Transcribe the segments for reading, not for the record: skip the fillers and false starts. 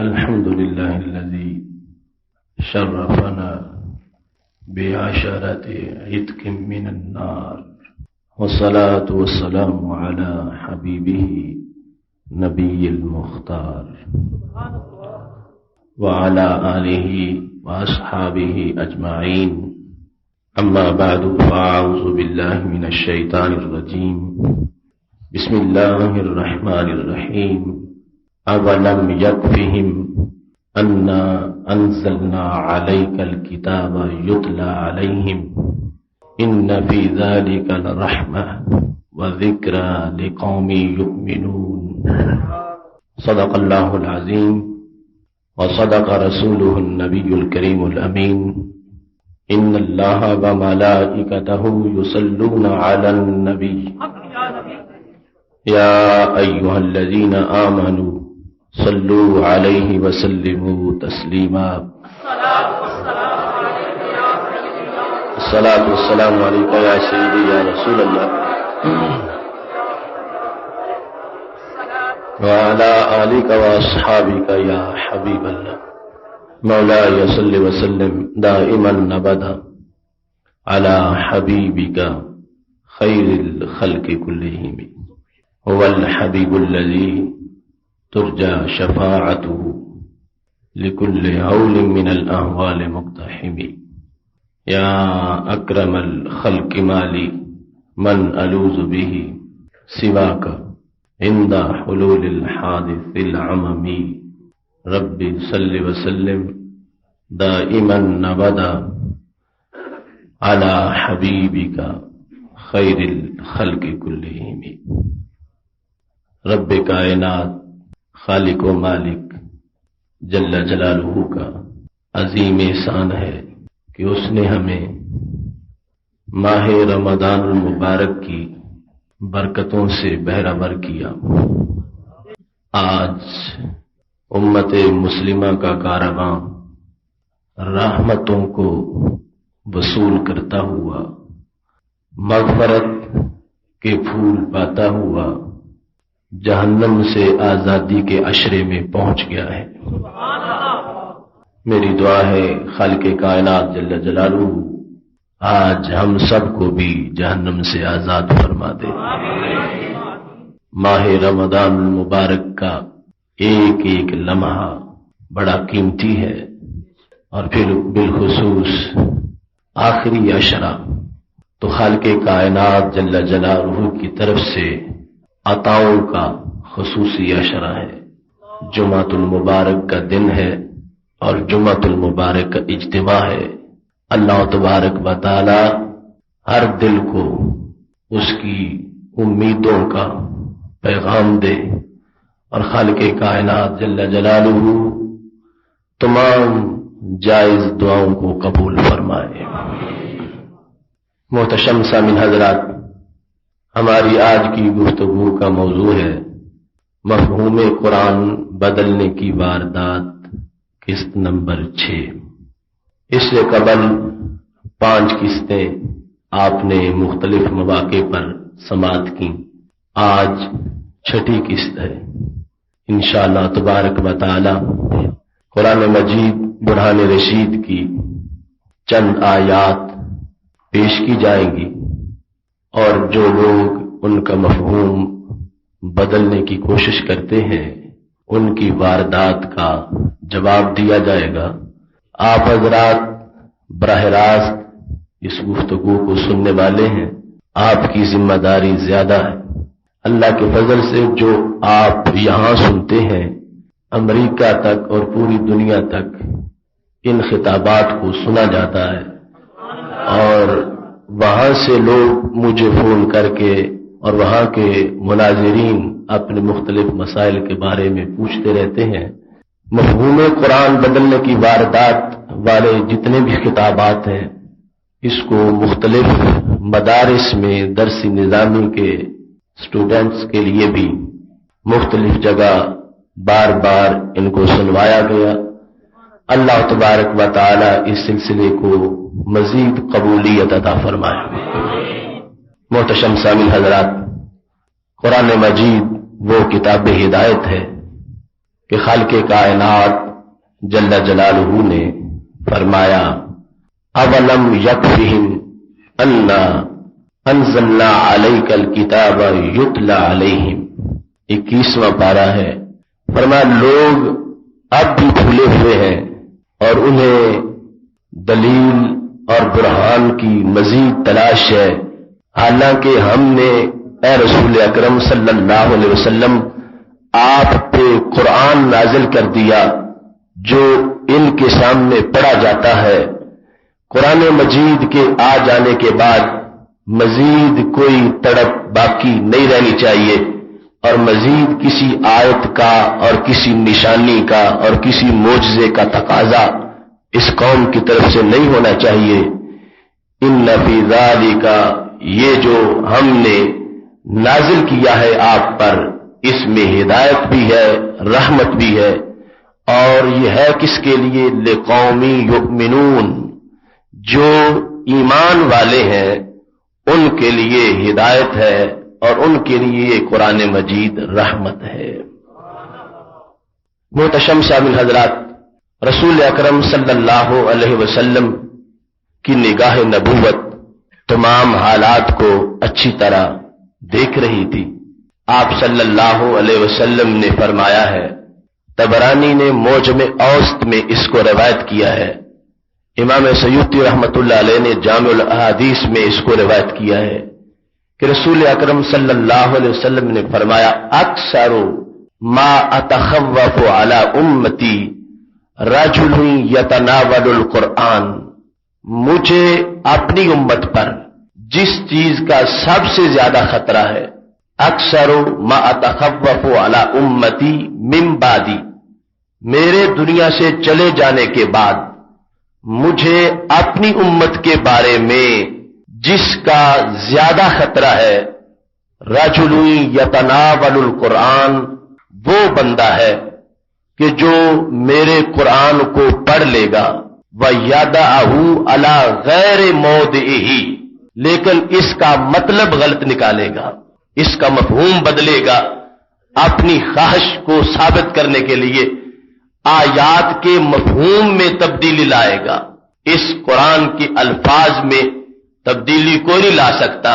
الحمد لله الذي شرفنا بعشرة عتق من النار، والصلاة والسلام على حبيبه نبي المختار وعلى آله وأصحابه أجمعين. أما بعد، فأعوذ بالله من الشيطان الرجيم. بسم الله الرحمن الرحيم. أولم يكفهم أنا أنزلنا عليك الكتاب يتلى عليهم إن في ذلك لرحمة وذكرى لقوم يؤمنون. صدق الله العظيم وصدق رسوله النبي الكريم الأمين. إن الله وملائكته يصلون على النبي يا أيها الذين آمنوا صلوا عليه وسلموا تسليما. الصلاة والسلام عليك يا سيدي يا رسول الله وعلى آلك وأصحابك يا حبيب الله. مولاي صل وسلم دائما أبدا على حبيبك خير الخلق كلهم. هو الحبيب الذي ترجى شفاعته لكل هول من الأهوال مقتحم. يا أكرم الخلق مالي من ألوذ به سواك عند حلول الحادث العممي. ربي صل وسلم دائما أبدا على حبيبك خير الخلق كلهم. رب کائنات خالق و مالک جل جلالہ کا عظیم احسان ہے کہ اس نے ہمیں ماہ رمضان المبارک کی برکتوں سے بہرہ کیا. آج امت مسلمہ کا کارواں رحمتوں کو وصول کرتا ہوا، مغفرت کے پھول پاتا ہوا، جہنم سے آزادی کے عشرے میں پہنچ گیا ہے. میری دعا ہے خالق کائنات جل جلالہ آج ہم سب کو بھی جہنم سے آزاد فرما دے. ماہ رمضان المبارک کا ایک ایک لمحہ بڑا قیمتی ہے، اور پھر بالخصوص آخری عشرہ تو خالق کائنات جل جلالہ کی طرف سے عطاؤں کا خصوصی عشرہ ہے. جمعۃ المبارک کا دن ہے اور جمعۃ المبارک کا اجتماع ہے. اللہ تبارک و تعالی ہر دل کو اس کی امیدوں کا پیغام دے، اور خالق کائنات جل جلالہ تمام جائز دعاؤں کو قبول فرمائے. محتشم سامعین حضرات، ہماری آج کی گفتگو کا موضوع ہے مفہوم قرآن بدلنے کی واردات، قسط نمبر 6. اس سے قبل 5 قسطیں آپ نے مختلف مواقع پر سماعت کی. آج 6ٹھی قسط ہے. انشاءاللہ تبارک و تعالی قرآن مجید برہان رشید کی چند آیات پیش کی جائیں گی، اور جو لوگ ان کا مفہوم بدلنے کی کوشش کرتے ہیں ان کی واردات کا جواب دیا جائے گا. آپ حضرات براہ راست اس گفتگو کو سننے والے ہیں، آپ کی ذمہ داری زیادہ ہے. اللہ کے فضل سے جو آپ یہاں سنتے ہیں، امریکہ تک اور پوری دنیا تک ان خطابات کو سنا جاتا ہے، اور وہاں سے لوگ مجھے فون کر کے اور وہاں کے مناظرین اپنے مختلف مسائل کے بارے میں پوچھتے رہتے ہیں. مفہوم قرآن بدلنے کی واردات والے جتنے بھی خطابات ہیں، اس کو مختلف مدارس میں درسی نظامی کے اسٹوڈنٹس کے لیے بھی مختلف جگہ بار بار ان کو سنوایا گیا. اللہ تبارک و تعالی اس سلسلے کو مزید قبولیت عطا فرمائے. محتشم سامعین حضرات، قرآن مجید وہ کتاب ہدایت ہے کہ خالق کائنات جل جلالہ نے فرمایا اولم یکفہم انا انزلنا علیک الکتاب یتلی علیہم، 21واں پارہ ہے۔ فرمایا لوگ اب بھی بھولے ہوئے ہیں اور انہیں دلیل اور برہان کی مزید تلاش ہے، حالانکہ ہم نے اے رسول اکرم صلی اللہ علیہ وسلم آپ پہ قرآن نازل کر دیا جو ان کے سامنے پڑھا جاتا ہے۔ قرآن مجید کے آ جانے کے بعد مزید کوئی تڑپ باقی نہیں رہنی چاہیے، اور مزید کسی آیت کا اور کسی نشانی کا اور کسی معجزے کا تقاضا اس قوم کی طرف سے نہیں ہونا چاہیے۔ ان فی ذالک، یہ جو ہم نے نازل کیا ہے آپ پر، اس میں ہدایت بھی ہے، رحمت بھی ہے، اور یہ ہے کس کے لیے؟ لقوم یؤمنون، جو ایمان والے ہیں ان کے لیے ہدایت ہے اور ان کے لیے قرآن مجید رحمت ہے۔ محتشم شامل حضرات، رسول اکرم صلی اللہ علیہ وسلم کی نگاہ نبوت تمام حالات کو اچھی طرح دیکھ رہی تھی۔ آپ صلی اللہ علیہ وسلم نے فرمایا ہے، طبرانی نے معجم اوسط میں اس کو روایت کیا ہے، امام سیوطی رحمۃ اللہ علیہ نے جامع الاحادیث میں اس کو روایت کیا ہے کہ رسول اکرم صلی اللہ علیہ وسلم نے فرمایا اکثر ما اتخوف علی امتی رجل یتناول القرآن، مجھے اپنی امت پر جس چیز کا سب سے زیادہ خطرہ ہے، اکثر ما اتخوف علی امتی من بعدی، میرے دنیا سے چلے جانے کے بعد مجھے اپنی امت کے بارے میں جس کا زیادہ خطرہ ہے، رجل یتناول القرآن، وہ بندہ ہے کہ جو میرے قرآن کو پڑھ لے گا، وَيَدَعَهُ عَلَى غَيْرِ مَوْضِعِهِ، لیکن اس کا مطلب غلط نکالے گا، اس کا مفہوم بدلے گا، اپنی خواہش کو ثابت کرنے کے لیے آیات کے مفہوم میں تبدیلی لائے گا۔ اس قرآن کے الفاظ میں تبدیلی کوئی نہیں لا سکتا۔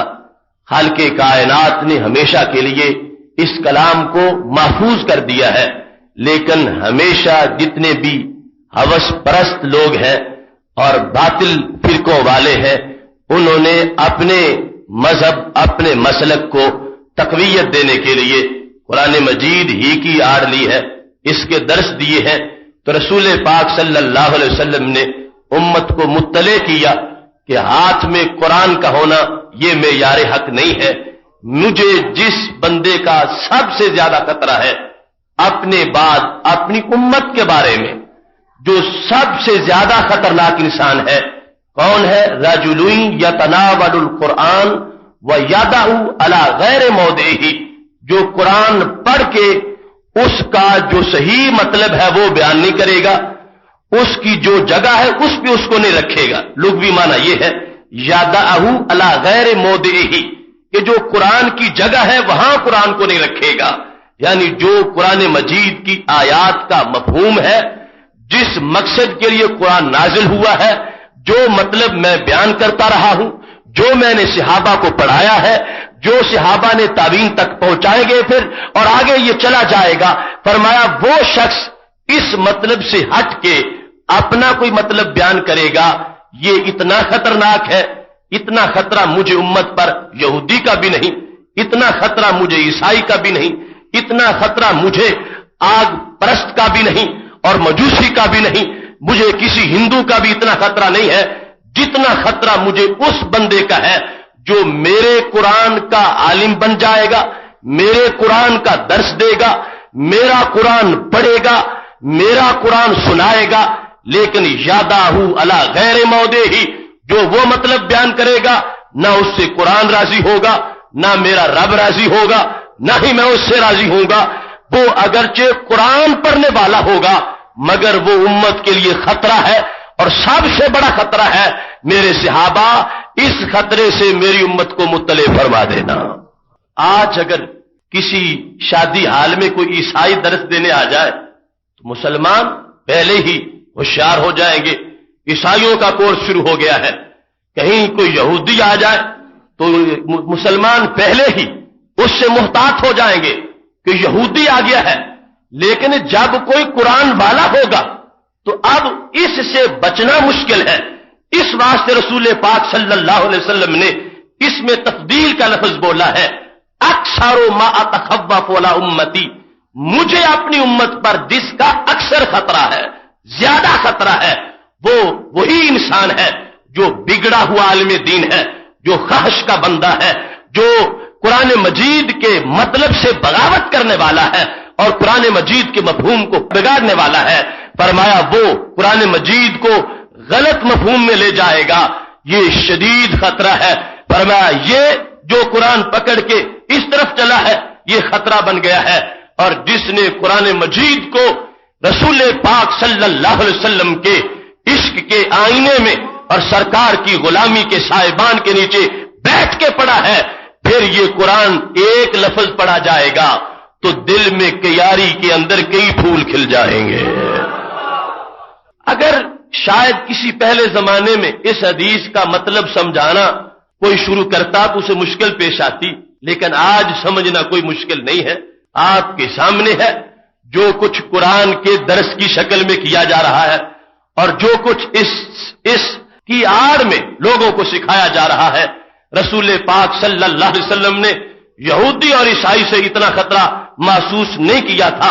خالق کائنات نے ہمیشہ کے لیے اس کلام کو محفوظ کر دیا ہے، لیکن ہمیشہ جتنے بھی ہوس پرست لوگ ہیں اور باطل فرقوں والے ہیں، انہوں نے اپنے مذہب، اپنے مسلک کو تقویت دینے کے لیے قرآن مجید ہی کی آڑ لی ہے، اس کے درس دیے ہیں۔ تو رسول پاک صلی اللہ علیہ وسلم نے امت کو مطلع کیا کہ ہاتھ میں قرآن کا ہونا یہ معیار حق نہیں ہے، مجھے جس بندے کا سب سے زیادہ خطرہ ہے اپنے بعد اپنی امت کے بارے میں، جو سب سے زیادہ خطرناک انسان ہے، کون ہے؟ رجل یتناول القرآن وَيَدَعُ عَلَى غَيْرِ مَوْضِعِهِ، جو قرآن پڑھ کے اس کا جو صحیح مطلب ہے وہ بیان نہیں کرے گا، اس کی جو جگہ ہے اس پہ اس کو نہیں رکھے گا۔ لغوی معنی یہ ہے یَدَعُ عَلَى غَيْرِ مَوْضِعِهِ، کہ جو قرآن کی جگہ ہے وہاں قرآن کو نہیں رکھے گا، یعنی جو قرآن مجید کی آیات کا مفہوم ہے، جس مقصد کے لیے قرآن نازل ہوا ہے، جو مطلب میں بیان کرتا رہا ہوں، جو میں نے صحابہ کو پڑھایا ہے، جو صحابہ نے تابعین تک پہنچائے گئے پھر اور آگے یہ چلا جائے گا، فرمایا وہ شخص اس مطلب سے ہٹ کے اپنا کوئی مطلب بیان کرے گا، یہ اتنا خطرناک ہے، اتنا خطرہ مجھے امت پر یہودی کا بھی نہیں، اتنا خطرہ مجھے عیسائی کا بھی نہیں، اتنا خطرہ مجھے آگ پرست کا بھی نہیں اور مجوسی کا بھی نہیں، مجھے کسی ہندو کا بھی اتنا خطرہ نہیں ہے جتنا خطرہ مجھے اس بندے کا ہے جو میرے قرآن کا عالم بن جائے گا، میرے قرآن کا درس دے گا، میرا قرآن پڑھے گا، میرا قرآن سنائے گا، لیکن یَدَعُ عَلَى غَيْرِ مَوْضِعِهِ، جو وہ مطلب بیان کرے گا، نہ اس سے قرآن راضی ہوگا، نہ میرا رب راضی ہوگا، نہ ہی میں اس سے راضی ہوں گا۔ وہ اگرچہ قرآن پڑھنے والا ہوگا مگر وہ امت کے لیے خطرہ ہے، اور سب سے بڑا خطرہ ہے۔ میرے صحابہ، اس خطرے سے میری امت کو مطلع فرما دینا۔ آج اگر کسی شادی حال میں کوئی عیسائی درس دینے آ جائے مسلمان پہلے ہی ہوشیار ہو جائیں گے. عیسائیوں کا کورس شروع ہو گیا ہے. کہیں کوئی یہودی آ جائے تو مسلمان پہلے ہی اس سے محتاط ہو جائیں گے کہ یہودی آ گیا ہے. لیکن جب کوئی قرآن والا ہوگا تو اب اس سے بچنا مشکل ہے. اس واسطے رسول پاک صلی اللہ علیہ وسلم نے اس میں تفضیل کا لفظ بولا ہے. اکثر ما اتخوف علی امتی، مجھے اپنی امت پر جس کا اکثر خطرہ ہے، زیادہ خطرہ ہے، وہ وہی انسان ہے جو بگڑا ہوا عالم دین ہے، جو خواہش کا بندہ ہے، جو قرآن مجید کے مطلب سے بغاوت کرنے والا ہے اور قرآن مجید کے مفہوم کو بگاڑنے والا ہے. فرمایا وہ قرآن مجید کو غلط مفہوم میں لے جائے گا، یہ شدید خطرہ ہے. فرمایا یہ جو قرآن پکڑ کے اس طرف چلا ہے یہ خطرہ بن گیا ہے. اور جس نے قرآن مجید کو رسول پاک صلی اللہ علیہ وسلم کے عشق کے آئینے میں اور سرکار کی غلامی کے سائبان کے نیچے بیٹھ کے پڑھا ہے، پھر یہ قرآن ایک لفظ پڑھا جائے گا تو دل میں کیاری کے اندر کئی پھول کھل جائیں گے. اگر شاید کسی پہلے زمانے میں اس حدیث کا مطلب سمجھانا کوئی شروع کرتا تو اسے مشکل پیش آتی، لیکن آج سمجھنا کوئی مشکل نہیں ہے. آپ کے سامنے ہے جو کچھ قرآن کے درس کی شکل میں کیا جا رہا ہے اور جو کچھ اس کی آڑ میں لوگوں کو سکھایا جا رہا ہے. رسول پاک صلی اللہ علیہ وسلم نے یہودی اور عیسائی سے اتنا خطرہ محسوس نہیں کیا تھا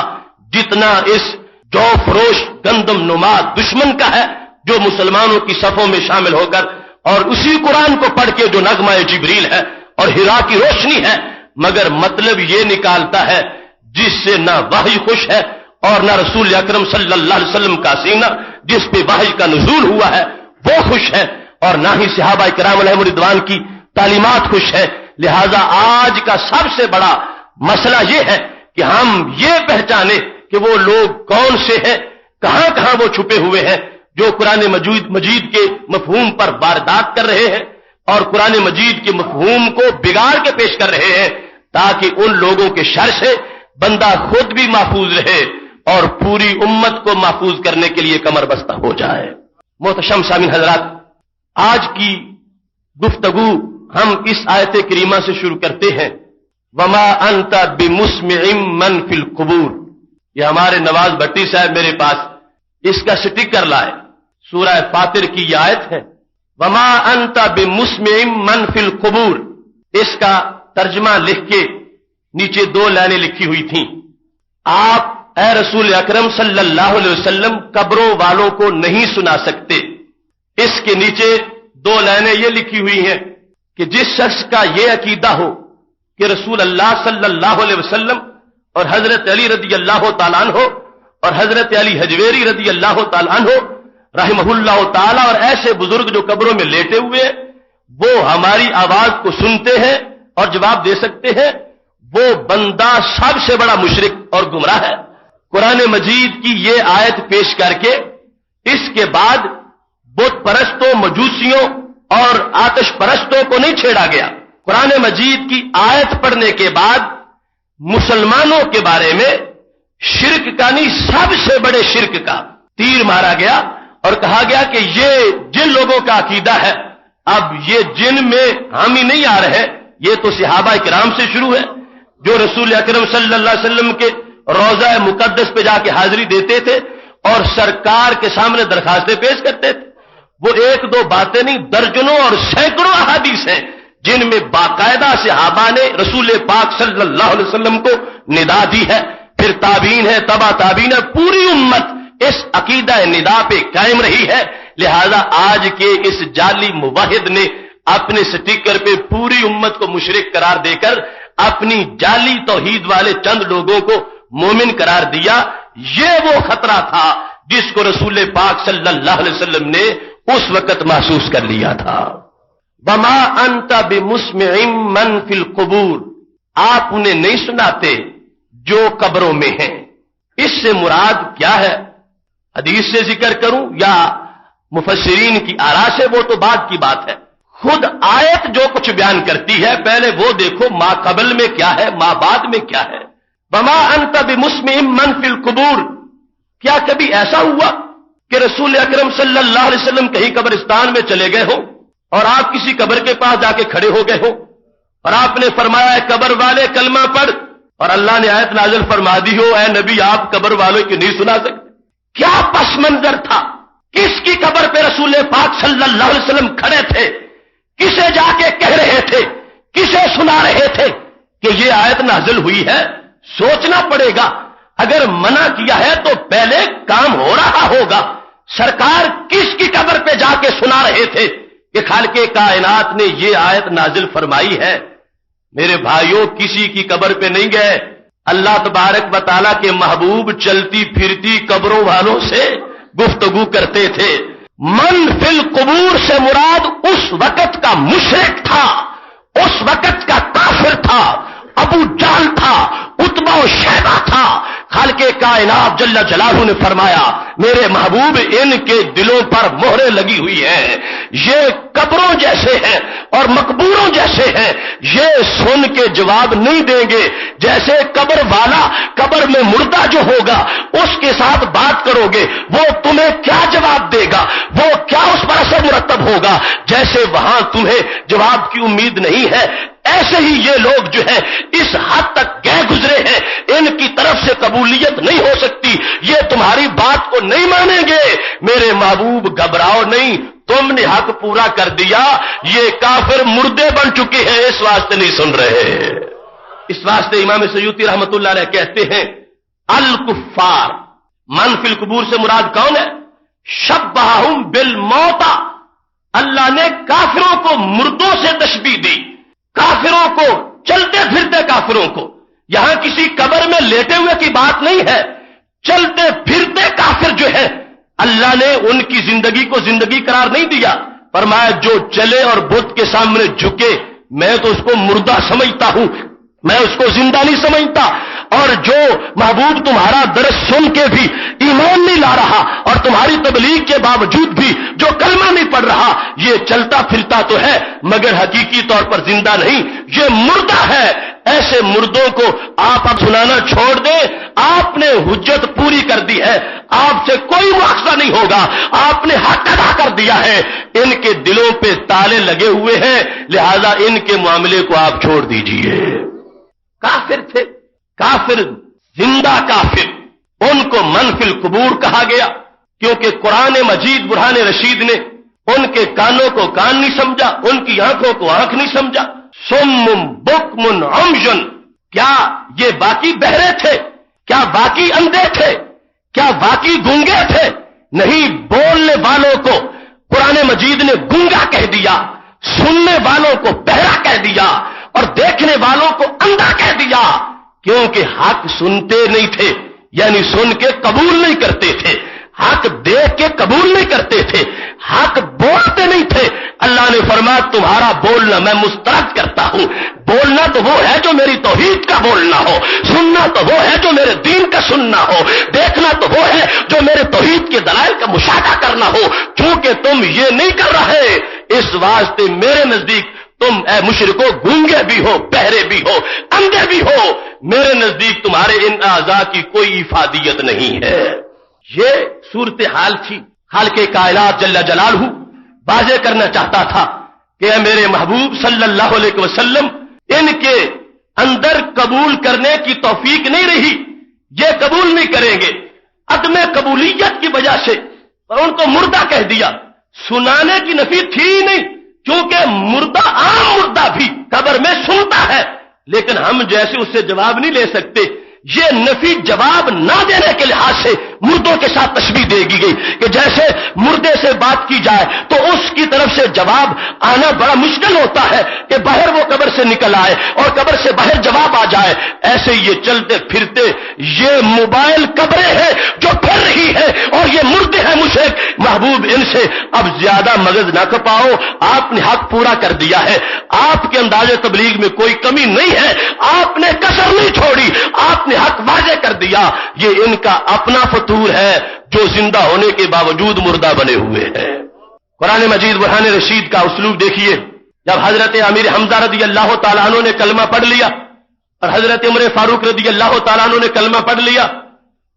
جتنا اس جو فروش گندم نما دشمن کا ہے، جو مسلمانوں کی صفوں میں شامل ہو کر اور اسی قرآن کو پڑھ کے جو نغمہ جبریل ہے اور ہرا کی روشنی ہے، مگر مطلب یہ نکالتا ہے جس سے نہ وحی خوش ہے اور نہ رسول اکرم صلی اللہ علیہ وسلم کا سینہ جس پہ وحی کا نزول ہوا ہے وہ خوش ہے، اور نہ ہی صحابہ کرام علیہم رضوان کی تعلیمات خوش ہے. لہذا آج کا سب سے بڑا مسئلہ یہ ہے کہ ہم یہ پہچانے کہ وہ لوگ کون سے ہیں، کہاں کہاں وہ چھپے ہوئے ہیں جو قرآن مجید کے مفہوم پر واردات کر رہے ہیں اور قرآن مجید کے مفہوم کو بگاڑ کے پیش کر رہے ہیں، تاکہ ان لوگوں کے شر سے بندہ خود بھی محفوظ رہے اور پوری امت کو محفوظ کرنے کے لیے کمر بستہ ہو جائے. محتشم سامعین حضرات، آج کی گفتگو ہم اس آیت کریمہ سے شروع کرتے ہیں. وما انت بمسمع من فی القبور. یہ ہمارے نواز بھٹی صاحب میرے پاس اس کا سٹیکر لائے. سورہ فاطر کی یہ آیت ہے، وما انت بمسمع من فی القبور. اس کا ترجمہ لکھ کے نیچے 2 لائنیں لکھی ہوئی تھیں. آپ اے رسول اکرم صلی اللہ علیہ وسلم قبروں والوں کو نہیں سنا سکتے. اس کے نیچے 2 لائنیں یہ لکھی ہوئی ہیں کہ جس شخص کا یہ عقیدہ ہو کہ رسول اللہ صلی اللہ علیہ وسلم اور حضرت علی رضی اللہ تعالیٰ عنہ اور حضرت علی حجویری رضی اللہ تعالیٰ عنہ رحمہ اللہ تعالیٰ اور ایسے بزرگ جو قبروں میں لیٹے ہوئے وہ ہماری آواز کو سنتے ہیں اور جواب دے سکتے ہیں، وہ بندہ سب سے بڑا مشرک اور گمراہ ہے. قرآن مجید کی یہ آیت پیش کر کے اس کے بعد بت پرستوں، مجوسیوں اور آتش پرستوں کو نہیں چھیڑا گیا. قرآن مجید کی آیت پڑھنے کے بعد مسلمانوں کے بارے میں شرک کا نہیں، سب سے بڑے شرک کا تیر مارا گیا اور کہا گیا کہ یہ جن لوگوں کا عقیدہ ہے، اب یہ جن میں ہم ہی نہیں آ رہے، یہ تو صحابہ کرام سے شروع ہے جو رسول اکرم صلی اللہ علیہ وسلم کے روضہ مقدس پہ جا کے حاضری دیتے تھے اور سرکار کے سامنے درخواستیں پیش کرتے تھے. وہ 1-2 باتیں نہیں، درجنوں اور سینکڑوں احادیث ہیں جن میں باقاعدہ صحابہ نے رسول پاک صلی اللہ علیہ وسلم کو ندا دی ہے. پھر تابعین ہے، تبع تابعین ہے، پوری امت اس عقیدہ ندا پہ قائم رہی ہے. لہذا آج کے اس جعلی موحد نے اپنے سٹیکر پہ پوری امت کو مشرک قرار دے کر اپنی جعلی توحید والے چند لوگوں کو مومن قرار دیا. یہ وہ خطرہ تھا جس کو رسول پاک صلی اللہ علیہ وسلم نے اس وقت محسوس کر لیا تھا. وما انت بمسمع من فی القبور. آپ انہیں نہیں سناتے جو قبروں میں ہیں. اس سے مراد کیا ہے؟ حدیث سے ذکر کروں یا مفسرین کی آراء سے، وہ تو بعد کی بات ہے. خود آیت جو کچھ بیان کرتی ہے پہلے وہ دیکھو، ما قبل میں کیا ہے، ما بعد میں کیا ہے. وما انت بمسمع من فی القبور، کیا کبھی ایسا ہوا کہ رسول اکرم صلی اللہ علیہ وسلم کہیں قبرستان میں چلے گئے ہو اور آپ کسی قبر کے پاس جا کے کھڑے ہو گئے ہو اور آپ نے فرمایا ہے قبر والے کلمہ پڑھ، اور اللہ نے آیت نازل فرما دی ہو اے نبی آپ قبر والوں کی نہیں سنا سکتے؟ کیا پس منظر تھا؟ کس کی قبر پہ رسول پاک صلی اللہ علیہ وسلم کھڑے تھے؟ کسے جا کے کہہ رہے تھے؟ کسے سنا رہے تھے کہ یہ آیت نازل ہوئی ہے؟ سوچنا پڑے گا۔ اگر منع کیا ہے تو پہلے کام ہو رہا ہوگا۔ سرکار کس کی قبر پہ جا کے سنا رہے تھے کہ خالق کائنات نے یہ آیت نازل فرمائی ہے؟ میرے بھائیوں، کسی کی قبر پہ نہیں گئے، اللہ تبارک و تعالیٰ کے محبوب چلتی پھرتی قبروں والوں سے گفتگو کرتے تھے۔ من فی القبور سے مراد اس وقت کا مشرک تھا، اس وقت کا کافر تھا، ابو جہل تھا، عتبہ و شیبہ تھا۔ خالق کائنات جل جلالہ نے فرمایا میرے محبوب ان کے دلوں پر مہریں لگی ہوئی ہیں، یہ قبروں جیسے ہیں اور مقبوروں جیسے ہیں، یہ سن کے جواب نہیں دیں گے۔ جیسے قبر والا قبر میں مردہ جو ہوگا اس کے ساتھ بات کرو گے وہ تمہیں کیا جواب دے گا، وہ کیا اس پر اثر مرتب ہوگا، جیسے وہاں تمہیں جواب کی امید نہیں ہے، ایسے ہی یہ لوگ جو ہے اس حد تک گئے گزرے ہیں، ان کی طرف سے قبولیت نہیں ہو سکتی، یہ تمہاری بات کو نہیں مانیں گے۔ میرے محبوب گھبراؤ نہیں، تم نے حق پورا کر دیا، یہ کافر مردے بن چکے ہیں، اس واسطے نہیں سن رہے۔ اس واسطے امام سیوطی رحمت اللہ علیہ کہتے ہیں الکفار من فی القبور سے مراد کون ہے؟ شبہہم بالموت، اللہ نے کافروں کو مردوں سے تشبیہ دی، کافروں کو، چلتے پھرتے کافروں کو۔ یہاں کسی قبر میں لیٹے ہوئے کی بات نہیں ہے، چلتے پھرتے کافر جو ہے اللہ نے ان کی زندگی کو زندگی قرار نہیں دیا، فرمایا جو چلے اور بت کے سامنے جھکے میں تو اس کو مردہ سمجھتا ہوں، میں اس کو زندہ نہیں سمجھتا۔ اور جو محبوب تمہارا درس سن کے بھی ایمان نہیں لا رہا اور تمہاری تبلیغ کے باوجود بھی جو کلمہ نہیں پڑھ رہا، یہ چلتا پھرتا تو ہے مگر حقیقی طور پر زندہ نہیں، یہ مردہ ہے۔ ایسے مردوں کو آپ اب سنانا چھوڑ دیں، آپ نے حجت پوری کر دی ہے، آپ سے کوئی مواخذہ نہیں ہوگا، آپ نے حق ادا کر دیا ہے۔ ان کے دلوں پہ تالے لگے ہوئے ہیں، لہذا ان کے معاملے کو آپ چھوڑ دیجئے۔ کافر تھے، کافر، زندہ کافر، ان کو من فی القبور کہا گیا کیونکہ قرآن مجید برہان رشید نے ان کے کانوں کو کان نہیں سمجھا، ان کی آنکھوں کو آنکھ نہیں سمجھا۔ سم بکم عمی، کیا یہ باقی بہرے تھے؟ کیا باقی اندھے تھے؟ کیا باقی گونگے تھے؟ نہیں، بولنے والوں کو قرآن مجید نے گونگا کہہ دیا، سننے والوں کو بہرا کہہ دیا اور دیکھنے والوں کو اندھا کہہ دیا، کیونکہ حق سنتے نہیں تھے، یعنی سن کے قبول نہیں کرتے تھے، حق دیکھ کے قبول نہیں کرتے تھے، حق بولتے نہیں تھے۔ اللہ نے فرمایا تمہارا بولنا میں مسترد کرتا ہوں، بولنا تو وہ ہے جو میری توحید کا بولنا ہو، سننا تو وہ ہے جو میرے دین کا سننا ہو، دیکھنا تو وہ ہے جو میرے توحید کے دلائل کا مشاہدہ کرنا ہو۔ چونکہ تم یہ نہیں کر رہے، اس واسطے میرے نزدیک تم اے مشرکو گونگے بھی ہو، بہرے بھی ہو، اندھے بھی ہو، میرے نزدیک تمہارے ان اعضاء کی کوئی افادیت نہیں ہے۔ یہ صورتحال تھی۔ خالق کائنات جل جلالہ واضح کرنا چاہتا تھا کہ اے میرے محبوب صلی اللہ علیہ وسلم، ان کے اندر قبول کرنے کی توفیق نہیں رہی، یہ قبول نہیں کریں گے، عدم قبولیت کی وجہ سے اور ان کو مردہ کہہ دیا۔ سنانے کی نفی تھی ہی نہیں، کیونکہ مردہ عام مردہ بھی قبر میں سنتا ہے، لیکن ہم جیسے اس سے جواب نہیں لے سکتے، یہ نفی جواب نہ دینے کے لحاظ سے مردوں کے ساتھ تشبیہ دے گی گئی کہ جیسے مردے سے بات کی جائے تو اس کی طرف سے جواب آنا بڑا مشکل ہوتا ہے کہ باہر وہ قبر سے نکل آئے اور قبر سے باہر جواب آ جائے، ایسے یہ چلتے پھرتے یہ موبائل قبریں ہیں جو پھر رہی ہے اور یہ مردے ہیں مشرک۔ محبوب ان سے اب زیادہ مغز نہ کپاؤ، آپ نے حق پورا کر دیا ہے، آپ کے انداز تبلیغ میں کوئی کمی نہیں ہے، آپ نے کسر نہیں چھوڑی، آپ نے حق واضح کر دیا۔ یہ ان کا اپنا فطور ہے جو زندہ ہونے کے باوجود مردہ بنے ہوئے ہیں۔ قرآن مجید برہان رشید کا اسلوب دیکھیے، جب حضرت امیر حمزہ رضی اللہ تعالیٰ عنہ نے کلمہ پڑھ لیا اور حضرت عمر فاروق رضی اللہ تعالیٰ عنہ نے کلمہ پڑھ لیا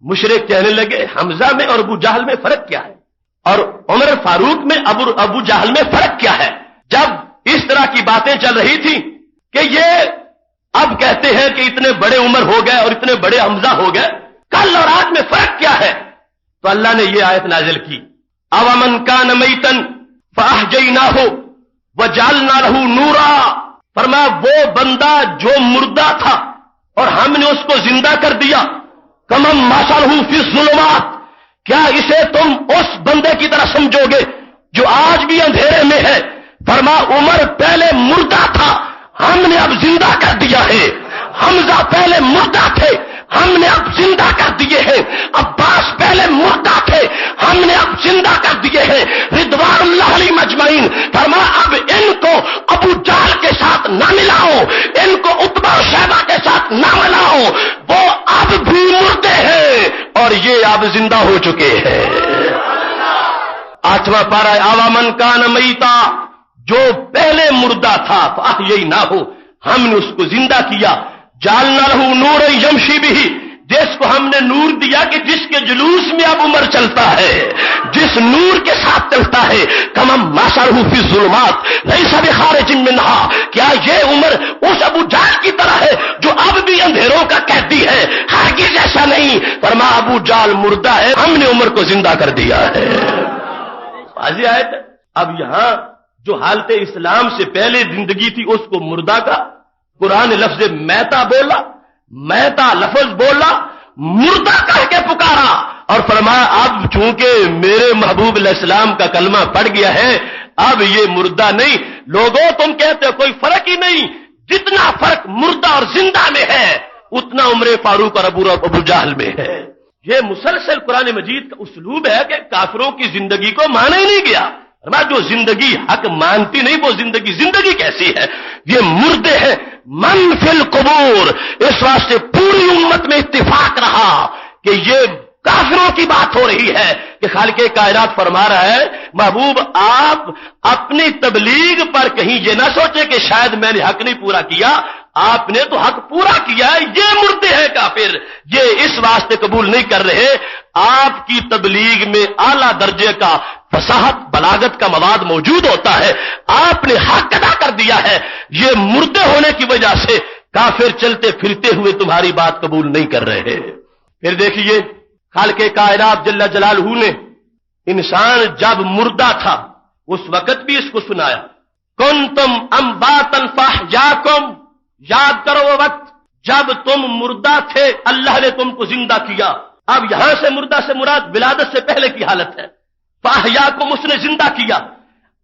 مشرک کہنے لگے حمزہ میں اور ابو جہل میں فرق کیا ہے، اور عمر فاروق میں ابو جہل میں فرق کیا ہے؟ جب اس طرح کی باتیں چل رہی تھی کہ یہ اب کہتے ہیں کہ اتنے بڑے عمر ہو گئے اور اتنے بڑے حمزہ ہو گئے، کل اور آج میں فرق کیا ہے؟ تو اللہ نے یہ آیت نازل کی، اومن کان میتن فاحییناہ وجعلنا لہ نورا، فرمایا وہ بندہ جو مردہ تھا اور ہم نے اس کو زندہ کر دیا، کمن مثلہ فی الظلمات، کیا اسے تم اس بندے کی طرح سمجھو گے جو آج بھی اندھیرے میں ہے؟ فرما عمر پہلے مردہ تھا، ہم نے اب زندہ کر دیا ہے، حمزہ پہلے مردہ تھے، ہم نے اب زندہ کر دیے ہیں، عباس پہلے مردہ تھے، ہم نے اب زندہ کر دیے ہیں، رضوان اللہ علیہم اجمعین۔ فرما اب ان کو ابو جہل کے ساتھ نہ ملاؤ، ان کو عتبہ و شیبہ کے ساتھ نہ ملاؤ، وہ اب بھی مردے ہیں اور یہ اب زندہ ہو چکے ہیں۔ 8واں پارہ، اومن کان میتا، جو پہلے مردہ تھا فاحییناہ، ہم نے اس کو زندہ کیا، جعلنا لہ نور یمشی بہ، جس کو ہم نے نور دیا کہ جس کے جلوس میں اب عمر چلتا ہے، جس نور کے ساتھ چلتا ہے، کمن مثلہ فی الظلمات لیس بخارج منہا، کیا یہ عمر اس ابو جہل کی طرح ہے جو اب بھی اندھیروں کا قیدی ہے؟ ہرگز ایسا نہیں، فرما ابو جہل مردہ ہے، ہم نے عمر کو زندہ کر دیا ہے۔ واضح آیت ہے۔ اب یہاں جو حالت اسلام سے پہلے زندگی تھی اس کو مردہ کا قرآن لفظ میتا بولا، میتا لفظ بولا، مردہ کہہ کے پکارا اور فرمایا اب چونکہ میرے محبوب علیہ السلام کا کلمہ پڑ گیا ہے اب یہ مردہ نہیں۔ لوگوں تم کہتے ہو کوئی فرق ہی نہیں، جتنا فرق مردہ اور زندہ میں ہے اتنا عمر فاروق اور ابو جہل میں ہے۔ یہ مسلسل قرآن مجید کا اسلوب ہے کہ کافروں کی زندگی کو مانا ہی نہیں گیا، جو زندگی حق مانتی نہیں وہ زندگی کیسی ہے؟ یہ مردے ہیں، من فی القبور۔ اس واسطے پوری امت میں اتفاق رہا کہ یہ کافروں کی بات ہو رہی ہے کہ خالق کائنات فرما رہا ہے محبوب آپ اپنی تبلیغ پر کہیں یہ نہ سوچے کہ شاید میں نے حق نہیں پورا کیا، آپ نے تو حق پورا کیا ہے، یہ مردے ہیں کافر، یہ اس واسطے قبول نہیں کر رہے۔ آپ کی تبلیغ میں اعلیٰ درجے کا فصاحت بلاغت کا مواد موجود ہوتا ہے، آپ نے حق ادا کر دیا ہے، یہ مردے ہونے کی وجہ سے کافر چلتے پھرتے ہوئے تمہاری بات قبول نہیں کر رہے۔ پھر دیکھیے خالق کائنات جل جلالہ نے انسان جب مردہ تھا اس وقت بھی اس کو سنایا، کنتم امواتا فاحیاکم، یاد کرو وہ وقت جب تم مردہ تھے اللہ نے تم کو زندہ کیا۔ اب یہاں سے مردہ سے مراد ولادت سے پہلے کی حالت ہے، فاحیاکم اس نے زندہ کیا۔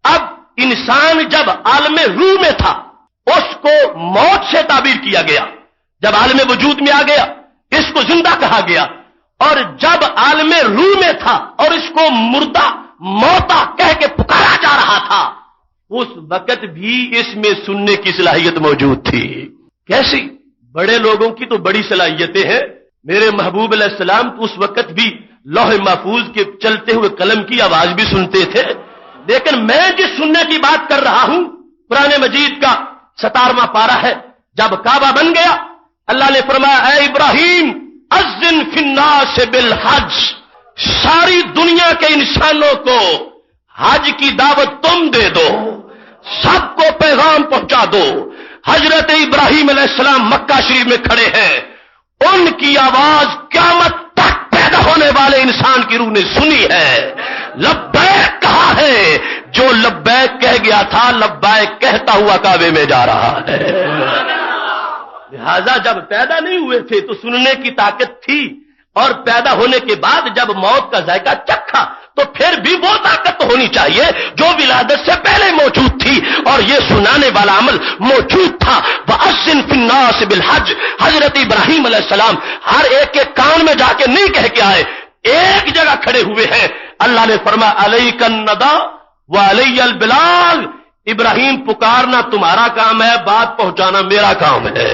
اب انسان جب عالم روح میں تھا اس کو موت سے تعبیر کیا گیا، جب عالم وجود میں آ گیا اس کو زندہ کہا گیا، اور جب عالم روح میں تھا اور اس کو مردہ موتا کہہ کے پکارا جا رہا تھا اس وقت بھی اس میں سننے کی صلاحیت موجود تھی۔ کیسی؟ بڑے لوگوں کی تو بڑی صلاحیتیں ہیں، میرے محبوب علیہ السلام تو اس وقت بھی لوح محفوظ کے چلتے ہوئے قلم کی آواز بھی سنتے تھے، لیکن میں جس سننے کی بات کر رہا ہوں قرآن مجید کا 17واں پارہ ہے، جب کعبہ بن گیا اللہ نے فرمایا اے ابراہیم اذن فی الناس بالحج، ساری دنیا کے انسانوں کو حج کی دعوت تم دے دو، سب کو پیغام پہنچا دو۔ حضرت ابراہیم علیہ السلام مکہ شریف میں کھڑے ہیں، ان کی آواز قیامت تک پیدا ہونے والے انسان کی روح نے سنی ہے، لبیک کہا ہے، جو لبیک کہہ گیا تھا لبیک کہتا ہوا کعبے میں جا رہا ہے۔ لہذا جب پیدا نہیں ہوئے تھے تو سننے کی طاقت تھی، اور پیدا ہونے کے بعد جب موت کا ذائقہ چکھا تو پھر بھی وہ طاقت ہونی چاہیے جو ولادت سے پہلے موجود تھی، اور یہ سنانے والا عمل موجود تھا۔ وَأَذِّن فِي النَّاسِ بِالْحَجِّ، حضرت ابراہیم علیہ السلام ہر ایک کے کان میں جا کے نہیں کہہ کے آئے، ایک جگہ کھڑے ہوئے ہیں، اللہ نے فرمایا عَلَيْكَ النَّدَا وَعَلَيَّ الْبَلَاغُ، ابراہیم پکارنا تمہارا کام ہے، بات پہنچانا میرا کام ہے۔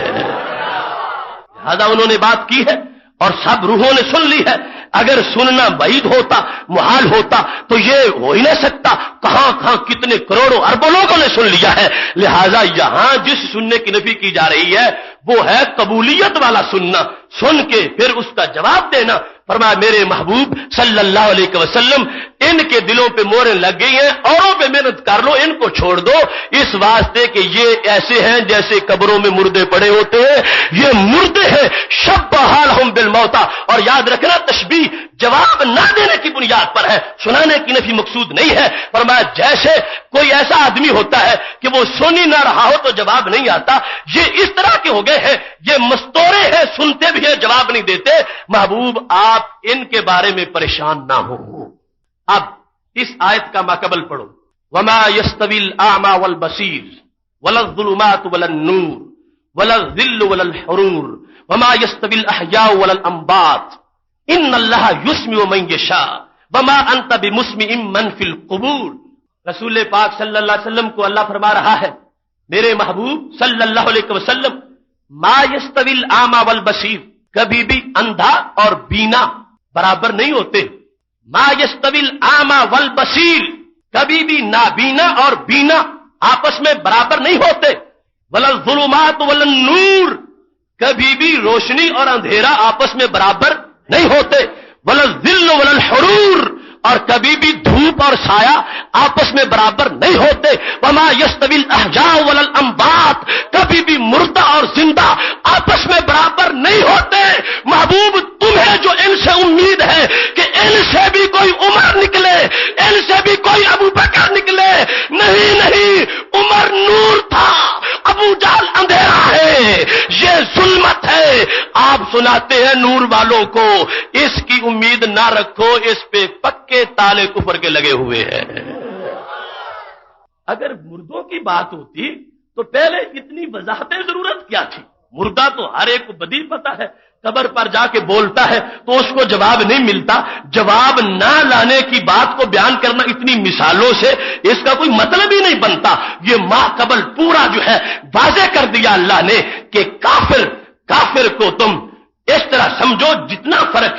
لہذا انہوں نے بات کی ہے اور سب روحوں نے سن لی ہے، اگر سننا بعید ہوتا محال ہوتا تو یہ ہو ہی نہیں سکتا، کہاں کہاں کتنے کروڑوں اربوں لوگوں نے سن لیا ہے۔ لہذا یہاں جس سننے کی نفی کی جا رہی ہے وہ ہے قبولیت والا سننا، سن کے پھر اس کا جواب دینا فرمایا میرے محبوب صلی اللہ علیہ وسلم ان کے دلوں پہ موریں لگ گئی ہیں، اوروں پہ محنت کر لو، ان کو چھوڑ دو، اس واسطے کہ یہ ایسے ہیں جیسے قبروں میں مردے پڑے ہوتے ہیں، یہ مردے ہیں، شبہ حالہم بالموتى۔ اور یاد رکھنا تشبیہ جواب نہ دینے کی بنیاد پر ہے، سنانے کی نفی مقصود نہیں ہے۔ فرمایا جیسے کوئی ایسا آدمی ہوتا ہے کہ وہ سن ہی نہ رہا ہو تو جواب نہیں آتا، یہ اس طرح کے ہو گئے ہیں، یہ مستورے ہیں، سنتے بھی ہیں جواب نہیں دیتے۔ محبوب آپ ان کے بارے میں پریشان نہ ہو۔ اب اس آیت کا ماقبل پڑھو، وما يستوي الاعمى والبصير ولا الظلمات ولا النور ولا الظل ولا الحرور وما يستوي الاحياء ولا الاموات ان الله يسمع من يشاء وما انت بمسمع من في القبور۔ رسول پاک صلی اللہ علیہ وسلم کو اللہ فرما رہا ہے، میرے محبوب صلی اللہ علیہ وسلم، ما يستوي الاعمى والبصير، کبھی بھی اندھا اور بینا برابر نہیں ہوتے۔ ما يستوي الاعمى والبصير، کبھی بھی نابینا اور بینا آپس میں برابر نہیں ہوتے۔ ولا الظلمات ولا النور، کبھی بھی روشنی اور اندھیرا آپس میں برابر نہیں ہوتے۔ ولا الظل ولا الحرور، اور کبھی بھی دھوپ اور سایہ آپس میں برابر نہیں ہوتے۔ وما يستوي الاحياء ولا الاموات، کبھی بھی مردہ اور زندہ آپس میں برابر نہیں ہوتے۔ محبوب تمہیں جو ان سے امید ہے کہ ان سے بھی کوئی عمر نکلے، ان سے بھی کوئی ابو بکر نکلے، نہیں، عمر نور تھا، ابو جہل اندھیرا ہے، یہ ظلمت ہے۔ آپ سناتے ہیں نور والوں کو اس کی امید نہ رکھو، اس پہ پکے تالے کفر کے لگے ہوئے ہیں۔ اگر مردوں کی بات ہوتی تو پہلے اتنی وضاحت ضرورت کیا تھی؟ مردہ تو ہر ایک کو بدی پتا ہے، قبر پر جا کے بولتا ہے تو اس کو جواب نہیں ملتا، جواب نہ لانے کی بات کو بیان کرنا اتنی مثالوں سے اس کا کوئی مطلب ہی نہیں بنتا۔ یہ ماقبل پورا جو ہے واضح کر دیا اللہ نے کہ کافر کو تم اس طرح سمجھو جتنا فرق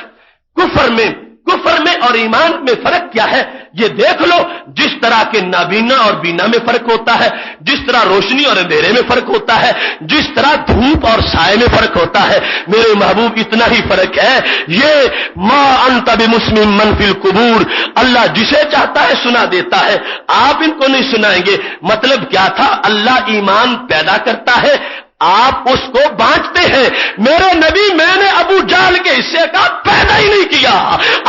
کفر میں اور ایمان میں فرق کیا ہے یہ دیکھ لو۔ جس طرح کے نابینا اور بینا میں فرق ہوتا ہے، جس طرح روشنی اور اندھیرے میں فرق ہوتا ہے، جس طرح دھوپ اور سائے میں فرق ہوتا ہے، میرے محبوب اتنا ہی فرق ہے۔ یہ ما انت بمسمع من فی القبور، اللہ جسے چاہتا ہے سنا دیتا ہے، آپ ان کو نہیں سنائیں گے۔ مطلب کیا تھا؟ اللہ ایمان پیدا کرتا ہے، آپ اس کو بانٹتے ہیں۔ میرے نبی میں نے ابو جہل کے حصے کا پیدا ہی نہیں کیا،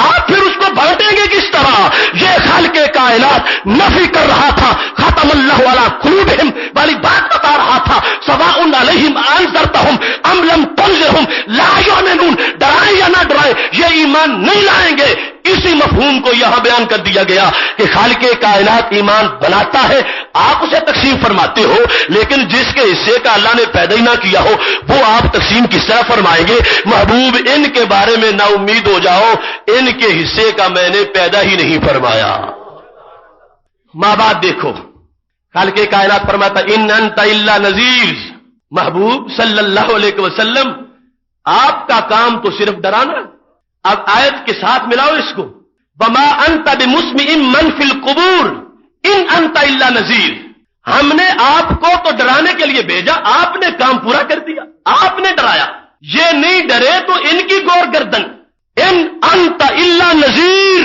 آپ پھر اس کو بانٹیں گے کس طرح؟ یہ خالق کائنات نفی کر رہا تھا، ختم اللہ علی قلوبہم والی بات بتا رہا تھا، سواء علیہم انذرتہم ام لم تنذرہم لا یؤمنون، ڈرائیں یا نہ ڈرائیں یہ ایمان نہیں لائیں گے۔ اسی مفہوم کو یہاں بیان کر دیا گیا کہ خالق کائنات ایمان بناتا ہے، آپ اسے تقسیم فرماتے ہو، لیکن جس کے حصے کا اللہ نے پیدا ہی نہ کیا ہو وہ آپ تقسیم کس طرح فرمائیں گے؟ محبوب ان کے بارے میں نا امید ہو جاؤ، ان کے حصے کا میں نے پیدا ہی نہیں فرمایا۔ ماں باپ دیکھو، خالق کائنات فرماتا ان انت الا نذیر، محبوب صلی اللہ علیہ وسلم آپ کا کام تو صرف ڈرانا۔ اب آیت کے ساتھ ملاؤ اس کو، وما انت بمسمع من فی القبور ان انت الا نذیر، ہم نے آپ کو تو ڈرانے کے لیے بھیجا، آپ نے کام پورا کر دیا، آپ نے ڈرایا، یہ نہیں ڈرے تو ان کی گور گردن۔ ان انت الا نذیر،